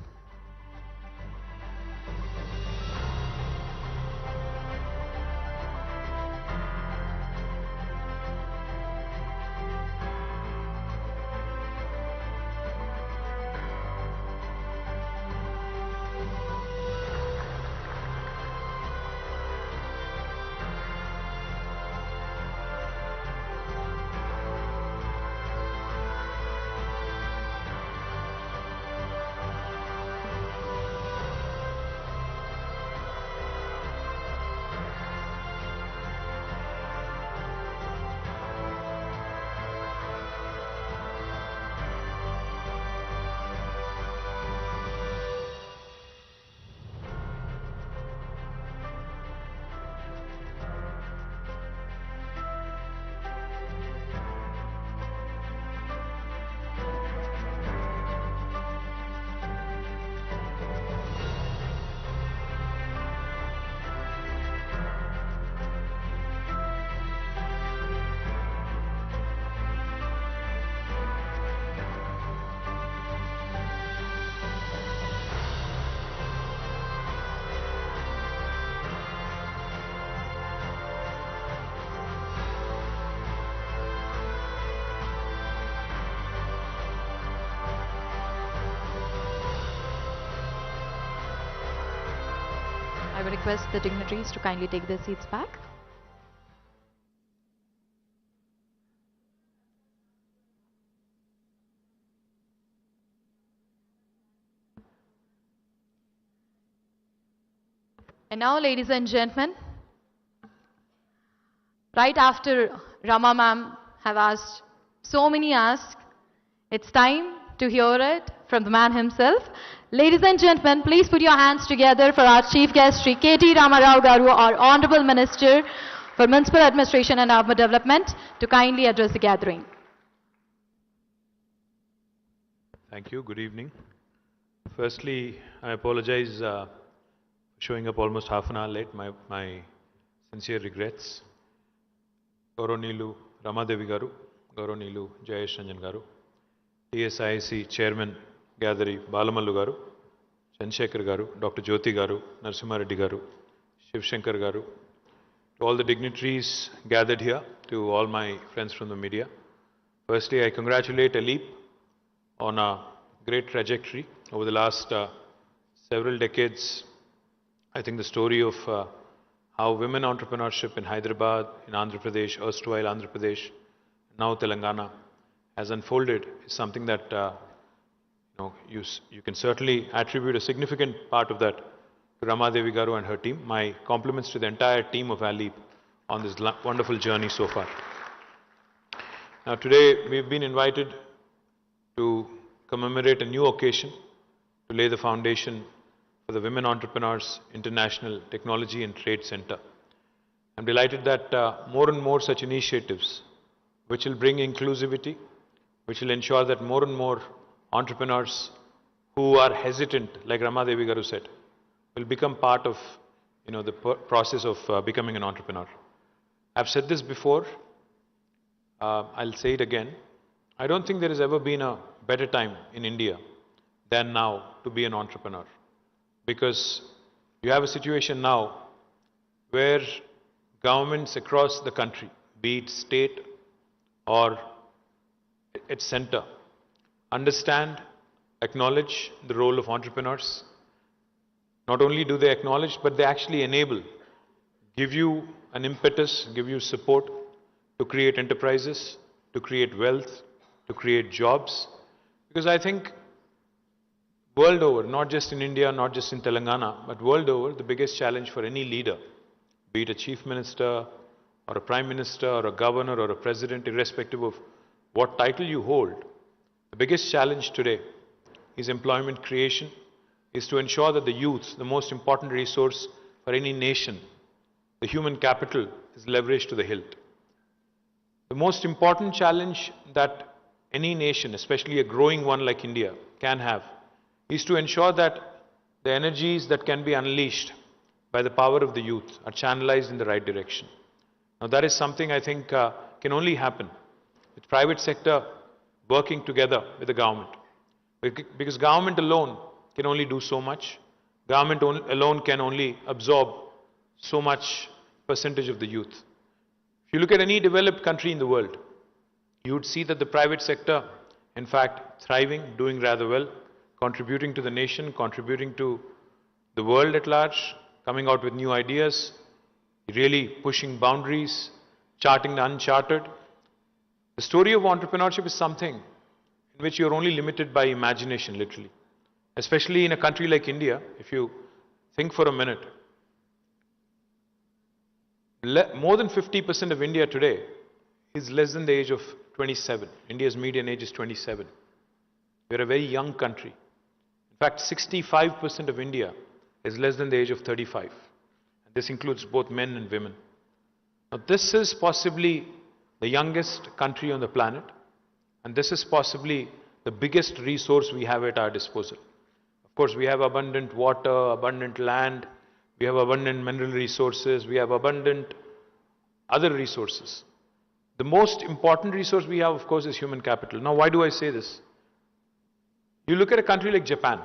I would request the dignitaries to kindly take their seats back. And now, ladies and gentlemen, right after Rama ma'am have asked so many asks, it's time to hear it from the man himself. Ladies and gentlemen, please put your hands together for our chief guest, Sri KT Ramarao Garu, our Honorable Minister for Municipal Administration and Urban Development, to kindly address the gathering. Thank you. Good evening. Firstly, I apologize for showing up almost half an hour late. My sincere regrets. Gauronilu Ramadevi Garu, Gauronilu Jayesh Ranjan Garu, TSIC Chairman Gadari Balamallu Garu, Chandrasekhar Garu, Dr. Jyoti Garu, Narasimha Reddy Garu, Shiv Shankar Garu, to all the dignitaries gathered here, to all my friends from the media. Firstly, I congratulate Elip on a great trajectory over the last several decades. I think the story of how women entrepreneurship in Hyderabad, in Andhra Pradesh, erstwhile Andhra Pradesh, now Telangana, has unfolded is something that you can certainly attribute a significant part of that to Ramadevi Garu and her team. My compliments to the entire team of Alip on this wonderful journey so far. Now today we've been invited to commemorate a new occasion to lay the foundation for the Women Entrepreneurs International Technology and Trade Center. I'm delighted that more and more such initiatives, which will bring inclusivity, which will ensure that more and more entrepreneurs who are hesitant, like Ramadevi Garu said, will become part of the process of becoming an entrepreneur. I've said this before, I'll say it again. I don't think there has ever been a better time in India than now to be an entrepreneur. Because you have a situation now where governments across the country, be it state or its center, understand, acknowledge the role of entrepreneurs. Not only do they acknowledge, but they actually enable, give you an impetus, give you support to create enterprises, to create wealth, to create jobs. Because I think world over, not just in India, not just in Telangana, but world over, the biggest challenge for any leader, be it a chief minister or a prime minister or a governor or a president, irrespective of what title you hold, the biggest challenge today is employment creation, is to ensure that the youth, the most important resource for any nation, the human capital, is leveraged to the hilt. The most important challenge that any nation, especially a growing one like India, can have is to ensure that the energies that can be unleashed by the power of the youth are channelized in the right direction. Now that is something I think can only happen with private sector working together with the government. Because government alone can only do so much. Government alone can only absorb so much percentage of the youth. If you look at any developed country in the world, you would see that the private sector, in fact, thriving, doing rather well, contributing to the nation, contributing to the world at large, coming out with new ideas, really pushing boundaries, charting the uncharted. The story of entrepreneurship is something in which you're only limited by imagination, literally. Especially in a country like India, if you think for a minute, more than 50% of India today is less than the age of 27. India's median age is 27. We're a very young country. In fact, 65% of India is less than the age of 35. And this includes both men and women. Now, this is possibly the youngest country on the planet, and this is possibly the biggest resource we have at our disposal. Of course, we have abundant water, abundant land, we have abundant mineral resources, we have abundant other resources. The most important resource we have, of course, is human capital. Now, why do I say this? You look at a country like Japan.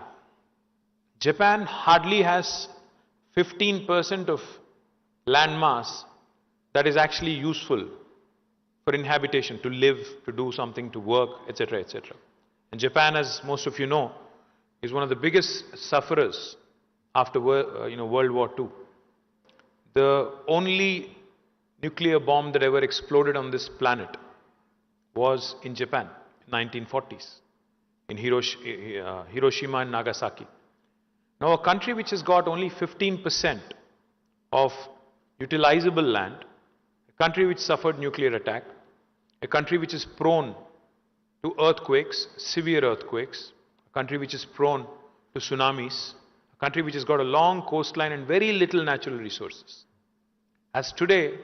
Japan hardly has 15% of land mass that is actually useful for inhabitation, to live, to do something, to work, etc., etc. And Japan, as most of you know, is one of the biggest sufferers after World War II. The only nuclear bomb that ever exploded on this planet was in Japan in 1940s, in Hiroshima and Nagasaki. Now, a country which has got only 15% of utilizable land, a country which suffered nuclear attack, a country which is prone to earthquakes, severe earthquakes, a country which is prone to tsunamis, a country which has got a long coastline and very little natural resources, has today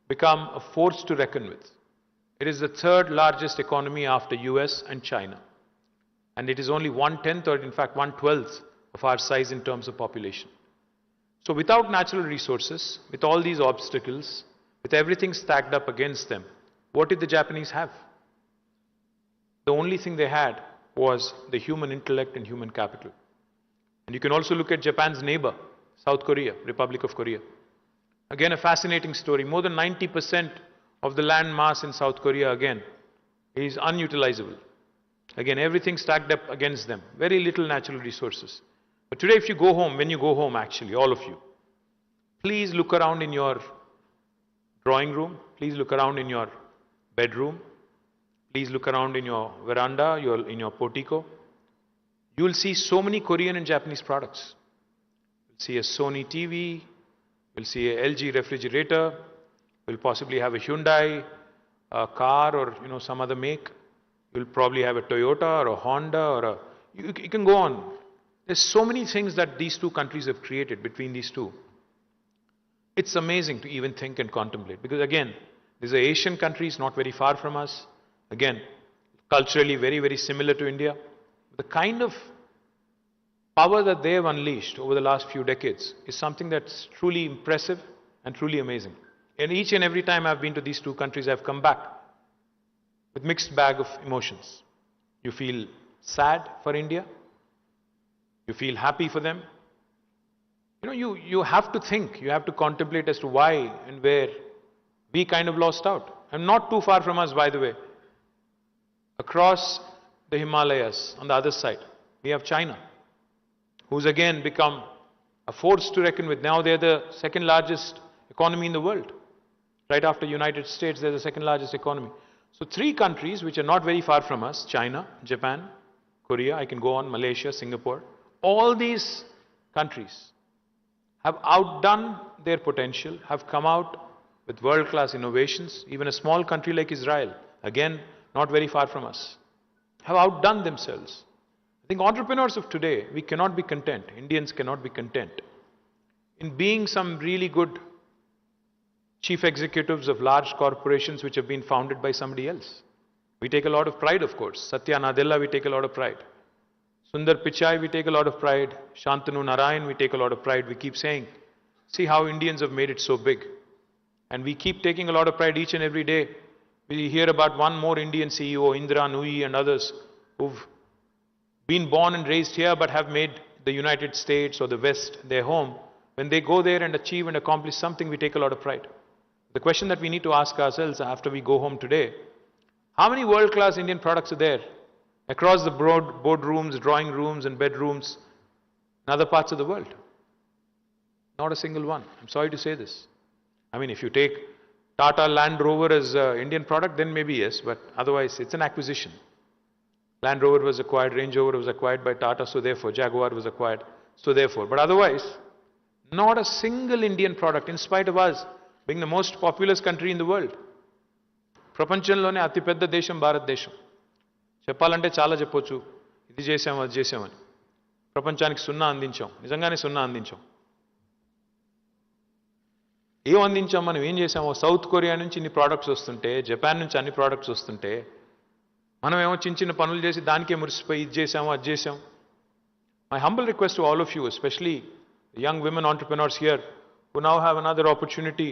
become a force to reckon with. It is the third largest economy after US and China. And it is only 1/10 or in fact 1/12 of our size in terms of population. So without natural resources, with all these obstacles, with everything stacked up against them, what did the Japanese have? The only thing they had was the human intellect and human capital. And you can also look at Japan's neighbor, South Korea, Republic of Korea. Again, a fascinating story. More than 90% of the land mass in South Korea, again, is unutilizable. Again, everything stacked up against them. Very little natural resources. But today, if you go home, when you go home actually, all of you, please look around in your drawing room, please look around in your bedroom, please look around in your veranda, in your portico. You will see so many Korean and Japanese products. You'll see a Sony TV, you'll see a LG refrigerator, you'll possibly have a Hyundai, a car or some other make. You'll probably have a Toyota or a Honda or a... You can go on. There's so many things that these two countries have created between these two. It's amazing to even think and contemplate. Because again, these are Asian countries not very far from us. Again, culturally very, very similar to India. The kind of power that they have unleashed over the last few decades is something that's truly impressive and truly amazing. And each and every time I've been to these two countries, I've come back with mixed bag of emotions. You feel sad for India. You feel happy for them. You know, you have to think, you have to contemplate as to why and where we kind of lost out. And not too far from us, by the way. Across the Himalayas, on the other side, we have China, who's again become a force to reckon with. Now they're the second largest economy in the world. Right after United States, they're the second largest economy. So three countries which are not very far from us, China, Japan, Korea, I can go on, Malaysia, Singapore, all these countries have outdone their potential, have come out with world-class innovations. Even a small country like Israel, again, not very far from us, have outdone themselves. I think entrepreneurs of today, we cannot be content, Indians cannot be content in being some really good chief executives of large corporations which have been founded by somebody else. We take a lot of pride, of course. Satya Nadella, we take a lot of pride. Sundar Pichai, we take a lot of pride. Shantanu Narayan, we take a lot of pride. We keep saying, see how Indians have made it so big. And we keep taking a lot of pride each and every day. We hear about one more Indian CEO, Indra Nooyi and others, who've been born and raised here but have made the United States or the West their home. When they go there and achieve and accomplish something, we take a lot of pride. The question that we need to ask ourselves after we go home today, how many world-class Indian products are there across the boardrooms, drawing rooms and bedrooms in other parts of the world? Not a single one. I'm sorry to say this. I mean, if you take Tata Land Rover as an Indian product, then maybe yes, but otherwise it's an acquisition. Land Rover was acquired, Range Rover was acquired by Tata, so therefore Jaguar was acquired, so therefore. But otherwise, not a single Indian product, in spite of us being the most populous country in the world. ప్రపంచంలోనే అతిపెద్ద దేశం భారతదేశం. చెప్పాలంటే చాలా చెప్పొచ్చు, ఇది చేసాం అది చేసామని. ప్రపంచానికి సున్నా అందించాం, నిజంగానే సున్నా అందించాం. ఏం అందించాం, మనం ఏం చేసామో? సౌత్ కొరియా నుంచి ఇన్ని ప్రోడక్ట్స్ వస్తుంటే, జపాన్ నుంచి అన్ని ప్రోడక్ట్స్ వస్తుంటే, మనం ఏమో చిన్న చిన్న పనులు చేసి దానికే మురిసిపోయి ఇది చేసాము అది చేసాం. My humble request to all of you, especially the young women entrepreneurs here, who now have another opportunity,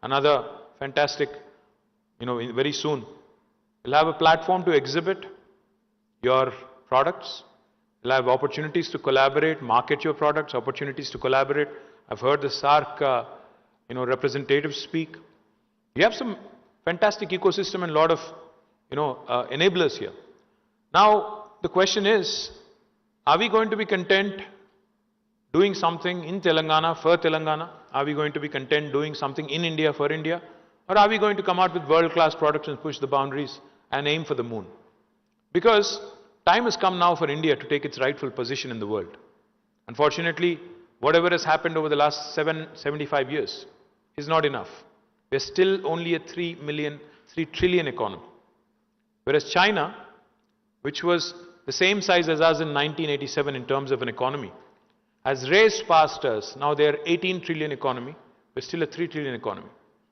another fantastic, very soon, you'll have a platform to exhibit your products. You'll have opportunities to collaborate, market your products, opportunities to collaborate. I've heard the SARC, representatives speak. We have some fantastic ecosystem and a lot of, enablers here. Now, the question is, are we going to be content doing something in Telangana for Telangana? Are we going to be content doing something in India for India? Or are we going to come out with world-class products and push the boundaries and aim for the moon? Because time has come now for India to take its rightful position in the world. Unfortunately, whatever has happened over the last 75 years is not enough. We're still only a 3 trillion economy. Whereas China, which was the same size as us in 1987 in terms of an economy, has raised past us. Now they're 18 trillion economy. We're still a 3 trillion economy.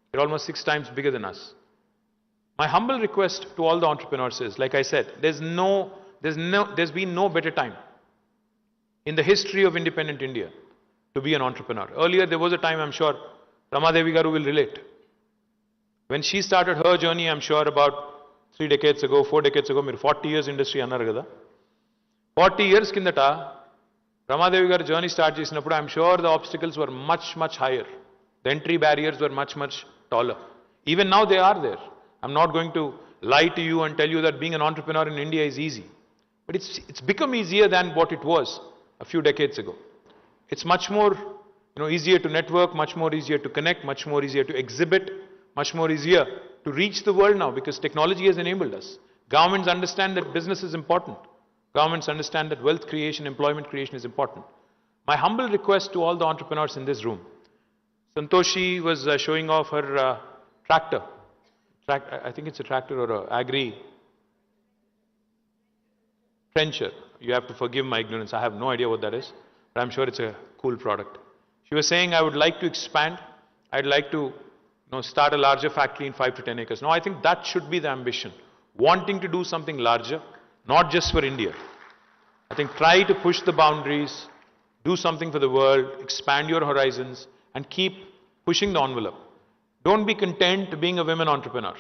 They're almost 6 times bigger than us. My humble request to all the entrepreneurs is, like I said, there's been no better time in the history of independent India to be an entrepreneur. Earlier there was a time, I'm sure, Ramadevi Garu will relate. When she started her journey, I'm sure about 3 decades ago, 4 decades ago, మీరు 40 years industry అన్నారు కదా. 40 years కిందట Ramadevi గారు journey start చేసినప్పుడు, I'm sure the obstacles were much, much higher. The entry barriers were much, much taller. Even now they are there. I'm not going to lie to you and tell you that being an entrepreneur in India is easy. But it's become easier than what it was a few decades ago. It's much more easier to network, much more easier to connect, much more easier to exhibit, much more easier to reach the world now because technology has enabled us. Governments understand that business is important. Governments understand that wealth creation, employment creation is important. My humble request to all the entrepreneurs in this room. Santoshi was showing off her tractor. I think it's a tractor or a agri. trencher. You have to forgive my ignorance. I have no idea what that is, but I'm sure it's a cool product. She was saying, I would like to expand. I'd like to start a larger factory in 5 to 10 acres. No, I think that should be the ambition. Wanting to do something larger, not just for India. I think try to push the boundaries, do something for the world, expand your horizons, and keep pushing the envelope. Don't be content being a women entrepreneur.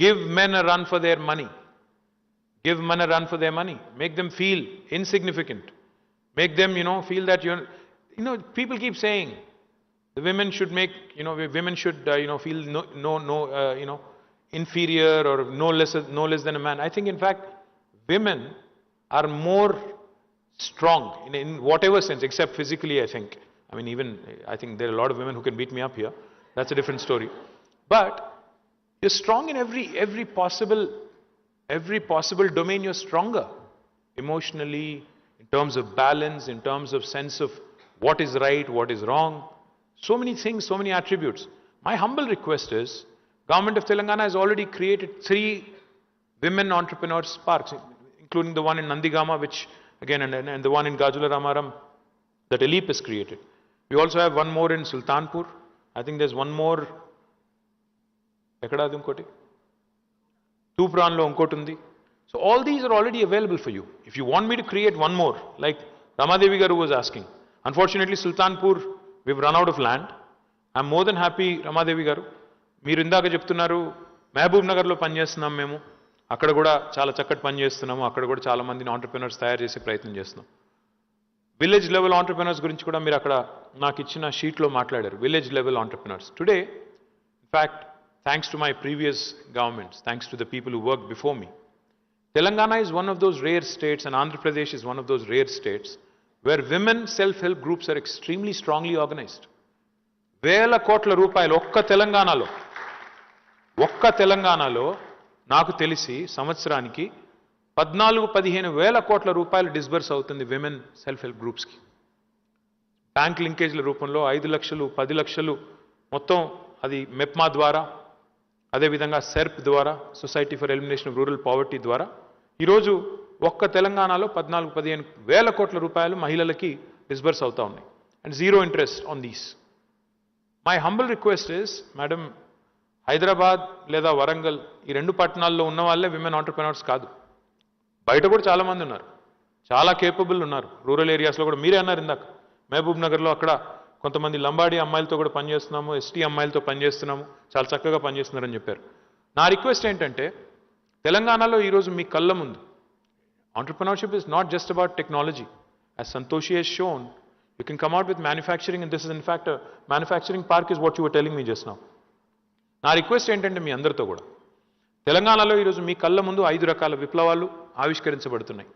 Give men a run for their money. Give men a run for their money. Make them feel insignificant. Make them, feel that people keep saying the women should make, women should, feel inferior or no less than a man. I think, in fact, women are more strong in whatever sense, except physically, I think. I mean, I think there are a lot of women who can beat me up here. That's a different story. But you're strong in every possible domain. You're stronger emotionally, in terms of balance, in terms of sense of what is right, what is wrong. So many things, so many attributes. My humble request is, Government of Telangana has already created 3 women entrepreneurs parks, including the one in Nandigama, which again, and the one in Gajula Ramaram that ELIP has created. We also have one more in Sultanpur. I think there's one more. Tupranlo Unkotundi. So all these are already available for you. If you want me to create one more, like Ramadevi Garu was asking. Unfortunately, Sultanpur, we've run out of land. I'm more than happy, Ramadevi Garu. మీరు ఇందాక చెప్తున్నారు మహబూబ్ నగర్లో పనిచేస్తున్నాం మేము, అక్కడ కూడా చాలా చక్కటి పని చేస్తున్నాము, అక్కడ కూడా చాలా మందిని ఆంటర్‌ప్రెన్యూర్స్ తయారు చేసే ప్రయత్నం చేస్తున్నాం. విలేజ్ లెవెల్ ఆంటర్‌ప్రెన్యూర్స్ గురించి కూడా మీరు అక్కడ నాకు ఇచ్చిన షీట్లో మాట్లాడారు. Village level entrepreneurs today, in fact thanks to my previous governments, thanks to the people who worked before me, Telangana is one of those rare states, and Andhra Pradesh is one of those rare states where women self-help groups are extremely strongly organized. వేల కోట్ల రూపాయలు ఒక్క తెలంగాణలో నాకు తెలిసి సంవత్సరానికి 14-15 వేల కోట్ల రూపాయలు డిస్బర్స్ అవుతుంది విమెన్ సెల్ఫ్ హెల్ప్ గ్రూప్స్కి. బ్యాంక్ లింకేజ్ల రూపంలో 5 లక్షలు 10 లక్షలు మొత్తం అది మెప్మా ద్వారా, అదేవిధంగా సెర్ప్ ద్వారా, society for elimination of rural poverty ద్వారా ఈరోజు ఒక్క తెలంగాణలో 14-15 వేల కోట్ల రూపాయలు మహిళలకి డిస్బర్స్ అవుతా ఉన్నాయి. And zero interest on these. My humble request is, madam, Hyderabad లేదా వరంగల్ ఈ 2 పట్టణాల్లో ఉన్న వాళ్ళే విమెన్ ఆంటర్‌ప్రెన్యూర్స్ కాదు. బయట కూడా చాలామంది ఉన్నారు, చాలా కేపబుల్ ఉన్నారు. రూరల్ ఏరియాస్లో కూడా మీరే అన్నారు ఇందాక, మహబూబ్ నగర్లో అక్కడ కొంతమంది లంబాడీ అమ్మాయిలతో కూడా పనిచేస్తున్నాము, ఎస్టీ అమ్మాయిలతో పనిచేస్తున్నాము, చాలా చక్కగా పనిచేస్తున్నారని చెప్పారు. నా రిక్వెస్ట్ ఏంటంటే, తెలంగాణలో ఈరోజు మీ కళ్ళ ముందు entrepreneurship is not just about technology. As Santoshi has shown, you can come out with manufacturing, and this is in fact manufacturing park is what you were telling me just now. నా request ఏంటంటే మీ అందరితో కూడా, తెలంగాణలో ఈరోజు మీ కళ్ళ ముందు 5 రకాల విప్లవాలు ఆవిష్కరించబడుతున్నాయి.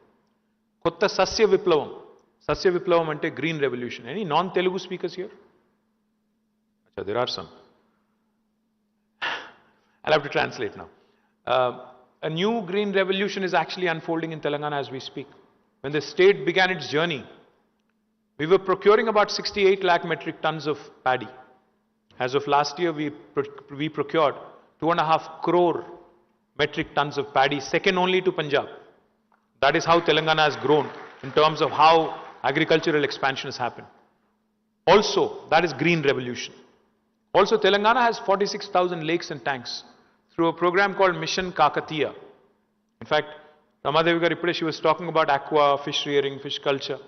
కొత్త సస్య విప్లవం. సస్య విప్లవం అంటే green revolution. Any non Telugu speakers here? There are some. I'll have to translate now. A new green revolution is actually unfolding in Telangana as we speak. When the state began its journey, we were procuring about 68 lakh metric tons of paddy. As of last year, we procured 2.5 crore metric tons of paddy, second only to Punjab. That is how Telangana has grown in terms of how agricultural expansion has happened. Also, that is green revolution. Also, Telangana has 46,000 lakes and tanks through a program called Mission Kakatiya. In fact, Ramadevi Garu, she was talking about aqua, fish rearing, fish culture.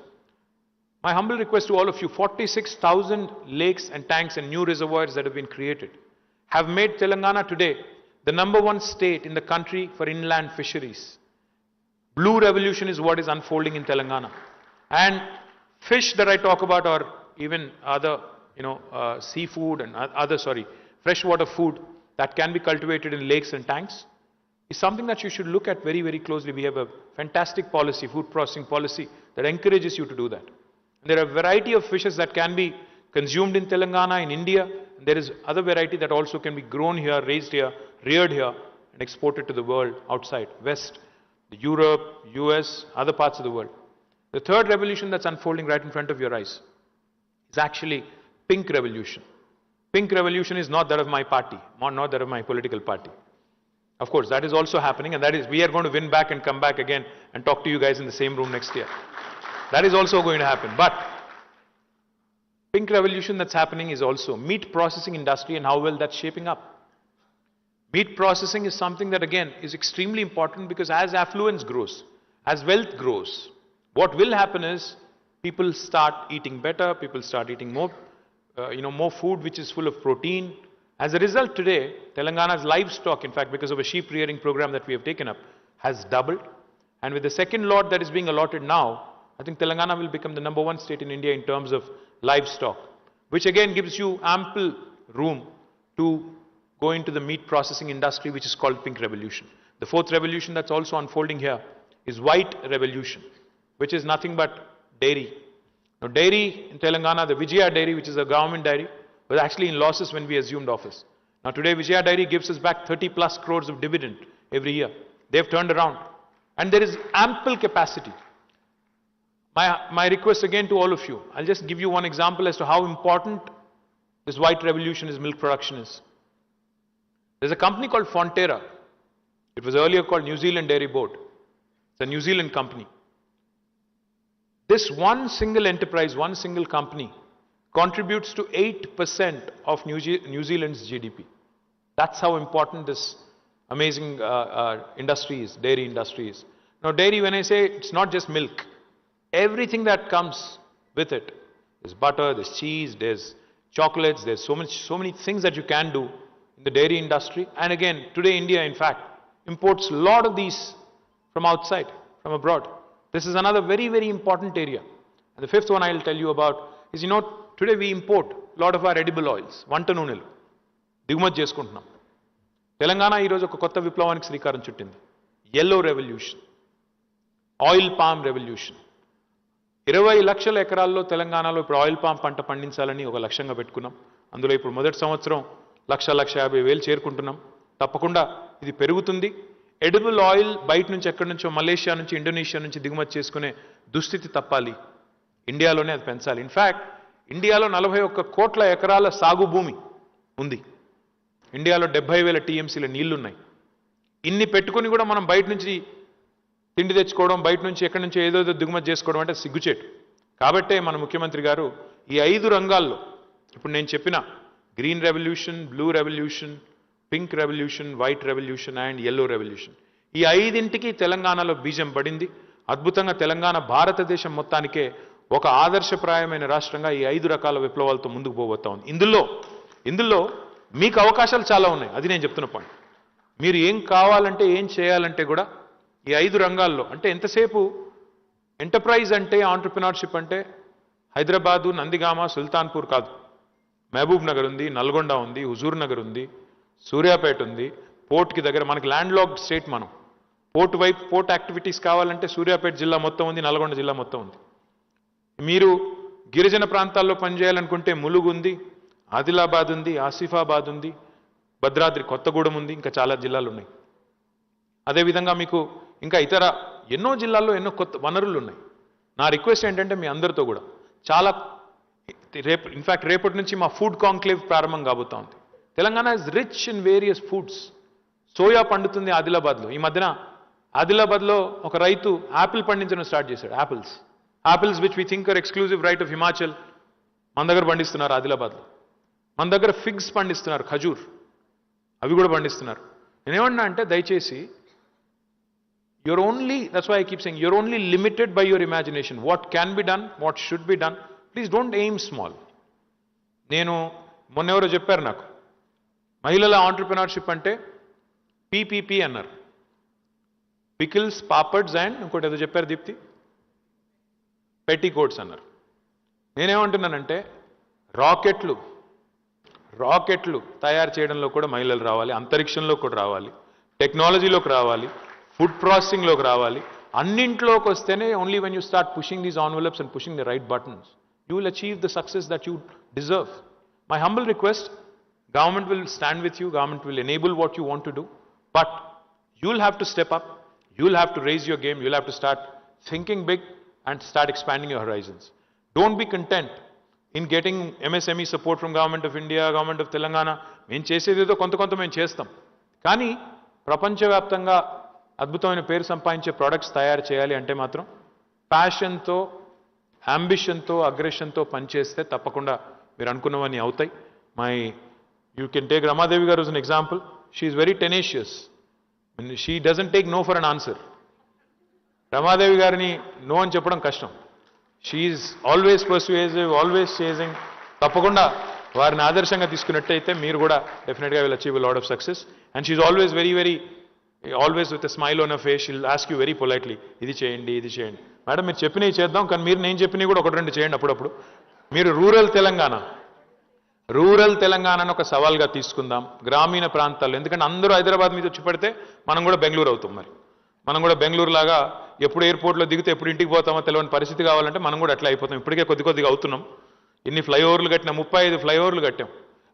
My humble request to all of you, 46,000 lakes and tanks and new reservoirs that have been created have made Telangana today the #1 state in the country for inland fisheries. Blue revolution is what is unfolding in Telangana. And fish that I talk about, or even other, seafood and freshwater food that can be cultivated in lakes and tanks, is something that you should look at very, very closely. We have a fantastic policy, food processing policy, that encourages you to do that. There are a variety of fishes that can be consumed in Telangana, in India. And there is other variety that also can be grown here, raised here, reared here, and exported to the world outside, West, Europe, US, other parts of the world. The third revolution that's unfolding right in front of your eyes is actually pink revolution. Pink revolution is not that of my party, not that of my political party. Of course, that is also happening, and that is, we are going to win back and come back again and talk to you guys in the same room next year. That is also going to happen. But pink revolution that's happening is also meat processing industry and how well that's shaping up. Meat processing is something that again is extremely important, because as affluence grows, as wealth grows, what will happen is people start eating better, people start eating more, more food which is full of protein. As a result, today, Telangana's livestock, in fact, because of a sheep rearing program that we have taken up, has doubled. And with the second lot that is being allotted now, I think Telangana will become the #1 state in India in terms of livestock, which again gives you ample room to go into the meat processing industry, which is called pink revolution. The fourth revolution that's also unfolding here is white revolution, which is nothing but dairy. Now, dairy in Telangana, the Vijaya dairy, which is a government dairy, was actually in losses when we assumed office. Now, today Vijaya dairy gives us back 30+ crores of dividend every year. They've turned around. And there is ample capacity. My request again to all of you, I'll just give you one example as to how important this white revolution is milk production is. There's a company called Fonterra. It was earlier called New Zealand Dairy Board. It's a New Zealand company. This one single enterprise, one single company, contributes to 8% of New Zealand's GDP. That's how important this amazing industry is, dairy industry is. Now, dairy, when I say, it's not just milk. Everything that comes with it. There's butter, there's cheese, there's chocolates, there's so many things that you can do in the dairy industry. And again, today India, in fact, imports a lot of these from outside, from abroad. This is another very, very important area. And the fifth one I'll tell you about is, today we import a lot of our edible oils, వంట నూనెలు దిగుమతి చేసుకుంటున్నాం. తెలంగాణ ఈరోజు ఒక కొత్త విప్లవానికి శ్రీకారం చుట్టింది. yellow revolution, oil palm revolution. 20 లక్షల ఎకరాల్లో తెలంగాణలో ఇప్పుడు ఆయిల్ పామ్ పంట పండించాలని ఒక లక్ష్యంగా పెట్టుకున్నాం. అందులో ఇప్పుడు మొదటి సంవత్సరం 1,50,000 చేరుకుంటున్నాం. తప్పకుండా ఇది పెరుగుతుంది. ఎడిబుల్ ఆయిల్ బయట నుంచి ఎక్కడి నుంచో, మలేషియా నుంచి, ఇండోనేషియా నుంచి దిగుమతి చేసుకునే దుస్థితి తప్పాలి. ఇండియాలోనే అది పెంచాలి. ఇన్ఫ్యాక్ట్ ఇండియాలో 41 కోట్ల ఎకరాల సాగు భూమి ఉంది. ఇండియాలో 70,000 టీఎంసీల నీళ్లున్నాయి. ఇన్ని పెట్టుకుని కూడా మనం బయట నుంచి తిండి తెచ్చుకోవడం, బయట నుంచి ఎక్కడి నుంచి ఏదో దిగుమతి చేసుకోవడం అంటే సిగ్గుచేటు. కాబట్టే మన ముఖ్యమంత్రి గారు ఈ 5 రంగాల్లో ఇప్పుడు నేను చెప్పిన green revolution, blue revolution, pink revolution, white revolution and yellow revolution, ఈ 5ంటికి తెలంగాణలో బీజం పడింది. అద్భుతంగా తెలంగాణ భారతదేశం మొత్తానికే ఒక ఆదర్శప్రాయమైన రాష్ట్రంగా ఈ 5 రకాల విప్లవాలతో ముందుకు పోబోతా ఉంది. ఇందులో మీకు అవకాశాలు చాలా ఉన్నాయి. అది నేను చెప్తున్న పాయింట్. మీరు ఏం కావాలంటే, ఏం చేయాలంటే కూడా ఈ 5 రంగాల్లో, అంటే ఎంతసేపు ఎంటర్ప్రైజ్ అంటే, ఆంటర్ప్రినర్షిప్ అంటే హైదరాబాదు, నందిగామ, సుల్తాన్పూర్ కాదు. మహబూబ్ నగర్ ఉంది, నల్గొండ ఉంది, హుజూర్ నగర్ ఉంది, సూర్యాపేట ఉంది. పోర్ట్కి దగ్గర మనకి ల్యాండ్ లాక్డ్ స్టేట్. మనం పోర్ట్ వైపు పోర్ట్ యాక్టివిటీస్ కావాలంటే సూర్యాపేట జిల్లా మొత్తం ఉంది, నల్గొండ జిల్లా మొత్తం ఉంది. మీరు గిరిజన ప్రాంతాల్లో పనిచేయాలనుకుంటే ములుగు ఉంది, ఆదిలాబాద్ ఉంది, ఆసిఫాబాద్ ఉంది, భద్రాద్రి కొత్తగూడెం ఉంది, ఇంకా చాలా జిల్లాలు ఉన్నాయి. అదేవిధంగా మీకు ఇంకా ఇతర ఎన్నో జిల్లాల్లో ఎన్నో కొత్త వనరులు ఉన్నాయి. నా రిక్వెస్ట్ ఏంటంటే మీ అందరితో కూడా చాలా ఇన్ఫ్యాక్ట్ రేపటి నుంచి మా ఫుడ్ కాంక్లేవ్ ప్రారంభం కాబోతా ఉంది. Telangana is rich in various foods. Soya పండుతుంది ఆదిలాబాద్లో. ఈ మధ్యన ఆదిలాబాద్లో ఒక రైతు యాపిల్ పండించడం స్టార్ట్ చేశాడు. Apples which we think are exclusive right of Himachal, మన దగ్గర పండిస్తున్నారు ఆదిలాబాద్లో. మన దగ్గర ఫిగ్స్ పండిస్తున్నారు, ఖజూర్, అవి కూడా పండిస్తున్నారు. నేనేమన్నా అంటే దయచేసి that's why I keep saying, you're only limited by your imagination. What can be done, what should be done. Please don't aim small. నేను మొన్నెవరో చెప్పారు నాకు, మహిళల ఆంటర్ప్రినర్షిప్ అంటే పీపీపీ అన్నారు. పికిల్స్, పాపడ్స్ అండ్ ఇంకోటి ఏదో చెప్పారు దీప్తి, పెట్టి కోట్స్ అన్నారు. నేనేమంటున్నానంటే రాకెట్లు తయారు చేయడంలో కూడా మహిళలు రావాలి, అంతరిక్షంలో కూడా రావాలి, టెక్నాలజీలోకి రావాలి, ఫుడ్ ప్రాసెసింగ్లోకి రావాలి. అన్నింట్లోకి వస్తేనే only when you start pushing these envelopes and pushing the right buttons, you will achieve the success that you deserve. My humble request, government will stand with you, government will enable what you want to do, but you'll have to step up, you'll have to raise your game, you'll have to start thinking big and start expanding your horizons. Don't be content in getting MSME support from Government of India, Government of Telangana. మేము చేసేదేదో కొంత మేము చేస్తాం, కానీ ప్రపంచవ్యాప్తంగా అద్భుతమైన పేరు సంపాదించే products తయారు చేయాలి అంటే మాత్రం ప్యాషన్తో, అంబిషన్తో, అగ్రెషన్తో పనిచేస్తే తప్పకుండా మీరు అనుకున్నవన్నీ అవుతాయి. You can take Ramadevi garu as an example. She is very tenacious. She doesn't take no for an answer. Ramadevi garini no అని చెప్పడం కష్టం. She is always persuasive, always chasing. తప్పకుండా వారిని ఆదర్శంగా తీసుకున్నట్టయితే మీరు కూడా డెఫినెట్గా will achieve a lot of success. And she is always always with a smile on her face. She'll ask you very politely, ఇది చేయండి, ఇది చేయండి. మేడం మీరు చెప్పినవి చేద్దాం, కానీ మీరు నేను చెప్పినవి కూడా ఒకటి రెండు చేయండి అప్పుడప్పుడు. మీరు రూరల్ తెలంగాణను ఒక సవాల్గా తీసుకుందాం, గ్రామీణ ప్రాంతాల్లో. ఎందుకంటే అందరూ హైదరాబాద్ మీద వచ్చి పడితే మనం కూడా బెంగళూరు అవుతాం. మరి మనం కూడా బెంగళూరు లాగా ఎప్పుడు ఎయిర్పోర్ట్లో దిగితే ఎప్పుడు ఇంటికి పోతామో తెలియని పరిస్థితి కావాలంటే మనం కూడా అట్లా అయిపోతాం. ఇప్పటికే కొద్దిగా అవుతున్నాం. ఇన్ని ఫ్లైఓవర్లు కట్టినా, 35 ఫ్లైఓవర్లు కట్టాం,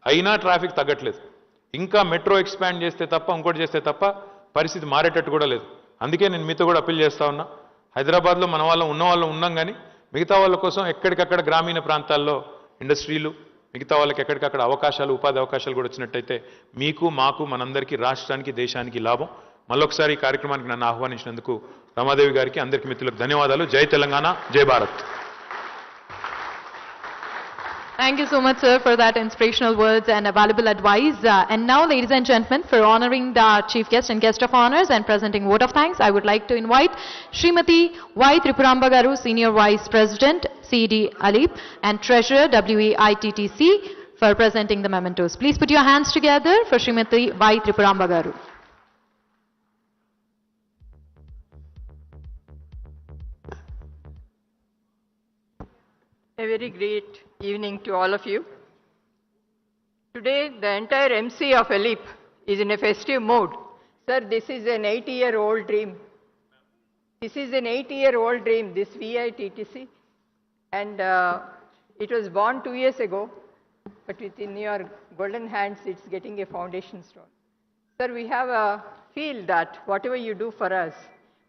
అయినా ట్రాఫిక్ తగ్గట్లేదు. ఇంకా మెట్రో ఎక్స్పాండ్ చేస్తే తప్ప, ఇంకోటి చేస్తే తప్ప పరిస్థితి మారేటట్టు కూడా లేదు. అందుకే నేను మీతో కూడా అప్పీల్ చేస్తా ఉన్నా, హైదరాబాద్లో మన వాళ్ళం ఉన్నాం, కానీ మిగతా వాళ్ళ కోసం ఎక్కడికక్కడ గ్రామీణ ప్రాంతాల్లో ఇండస్ట్రీలు, మిగతా వాళ్ళకి ఎక్కడికక్కడ అవకాశాలు, ఉపాధి అవకాశాలు కూడా వచ్చినట్టయితే మీకు, మాకు, మనందరికీ, రాష్ట్రానికి, దేశానికి లాభం. మళ్ళొకసారి ఈ కార్యక్రమానికి నన్ను ఆహ్వానించినందుకు రమాదేవి గారికి, అందరికీ మిత్రులకు ధన్యవాదాలు. జై తెలంగాణ, జై Bharat. Thank you so much, sir, for that inspirational words and valuable advice. And now, ladies and gentlemen, for honoring the chief guest and guest of honors and presenting vote of thanks, I would like to invite Srimati Y. Tripuramba Garu, Senior Vice President, CD Alip, and Treasurer, WEITTC, for presenting the mementos. Please put your hands together for Srimati Y. Tripuramba Garu. A very great evening to all of you. Today, the entire MC of ELIP is in a festive mood. Sir, this is an 80-year-old dream. This is an 80-year-old dream, this VITTC. And it was born 2 years ago, but within your golden hands, it's getting a foundation stone. Sir, we have a feel that whatever you do for us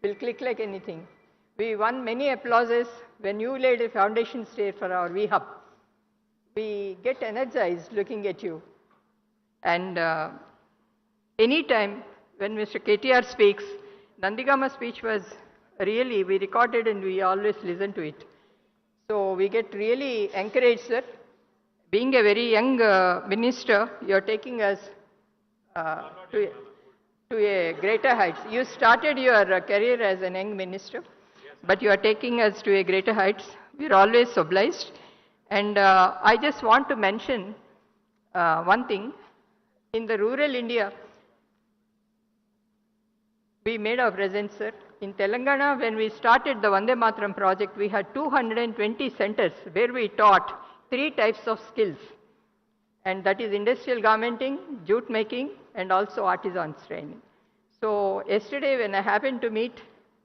will click like anything. We won many applauses when you laid a foundation stone for our V-Hub. We get energized looking at you. And anytime when Mr. KTR speaks, Nandigama speech was really, we recorded and we always listen to it. So we get really encouraged, sir. Being a very young minister, you're taking us to a greater heights. You started your career as a young minister, but you are taking us to a greater heights. We're always obliged. And I just want to mention one thing. In the rural India, we made our presence, sir. In Telangana, when we started the Vande Mataram project, we had 220 centers where we taught 3 types of skills. And that is industrial garmenting, jute making, and also artisans training. So yesterday when I happened to meet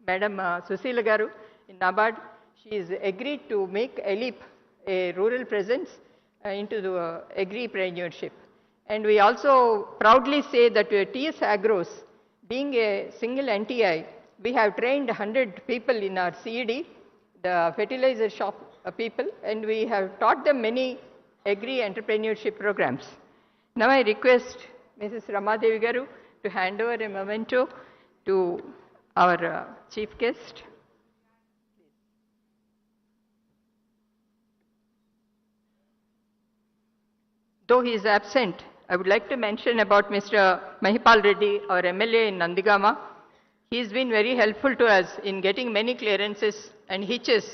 Madam Susila Garu in Nabad, she is agreed to make ELIP a rural presence into the agripreneurship. And we also proudly say that TS Agros, being a single NTI, we have trained 100 people in our CED, the fertilizer shop people, and we have taught them many agri-entrepreneurship programs. Now I request Mrs. Ramadevi Garu to hand over a memento to our chief guest. Though he is absent, I would like to mention about Mr. Mahipal Reddy, our MLA in Nandigama. He has been very helpful to us in getting many clearances and hitches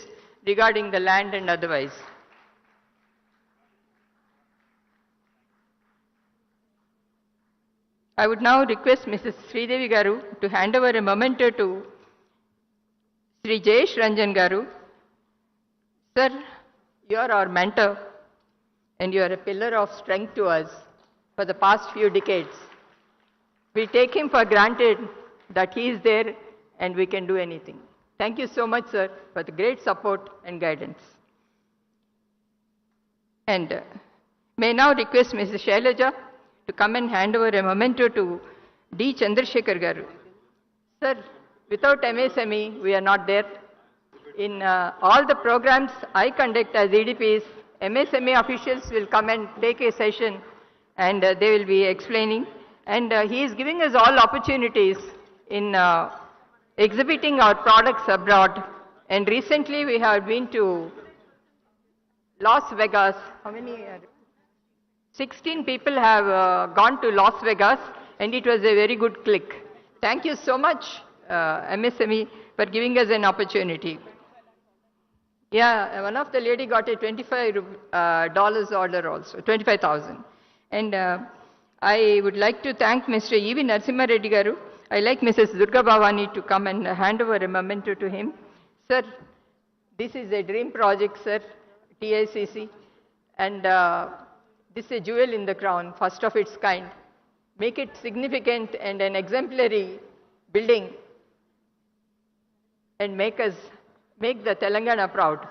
regarding the land and otherwise. I would now request Mrs. Sridevi Garu to hand over a memento to Sri Jayesh Ranjan Garu. Sir, you are our mentor and you are a pillar of strength to us for the past few decades. We take him for granted that he is there and we can do anything. Thank you so much, sir, for the great support and guidance. And may now request Mrs. Shailaja to come and hand over a memento to D. Chandrasekhar Garu. Sir, without MSME, we are not there. In all the programs I conduct as EDPs, MSME officials will come and take a session and they will be explaining. And he is giving us all opportunities in exhibiting our products abroad. And recently we have been to Las Vegas. How many? 16 people have gone to Las Vegas, and it was a very good click. Thank you so much, MSME, for giving us an opportunity. Yeah, one of the lady got a $25 order also, 25,000. And I would like to thank Mr. E.V. Narasimha Reddy Garu. I like Mrs. Durga Bhavani to come and hand over a memento to him. Sir, this is a dream project, sir, TICC. And this is a jewel in the crown, first of its kind. Make it significant and an exemplary building and make the Telangana proud.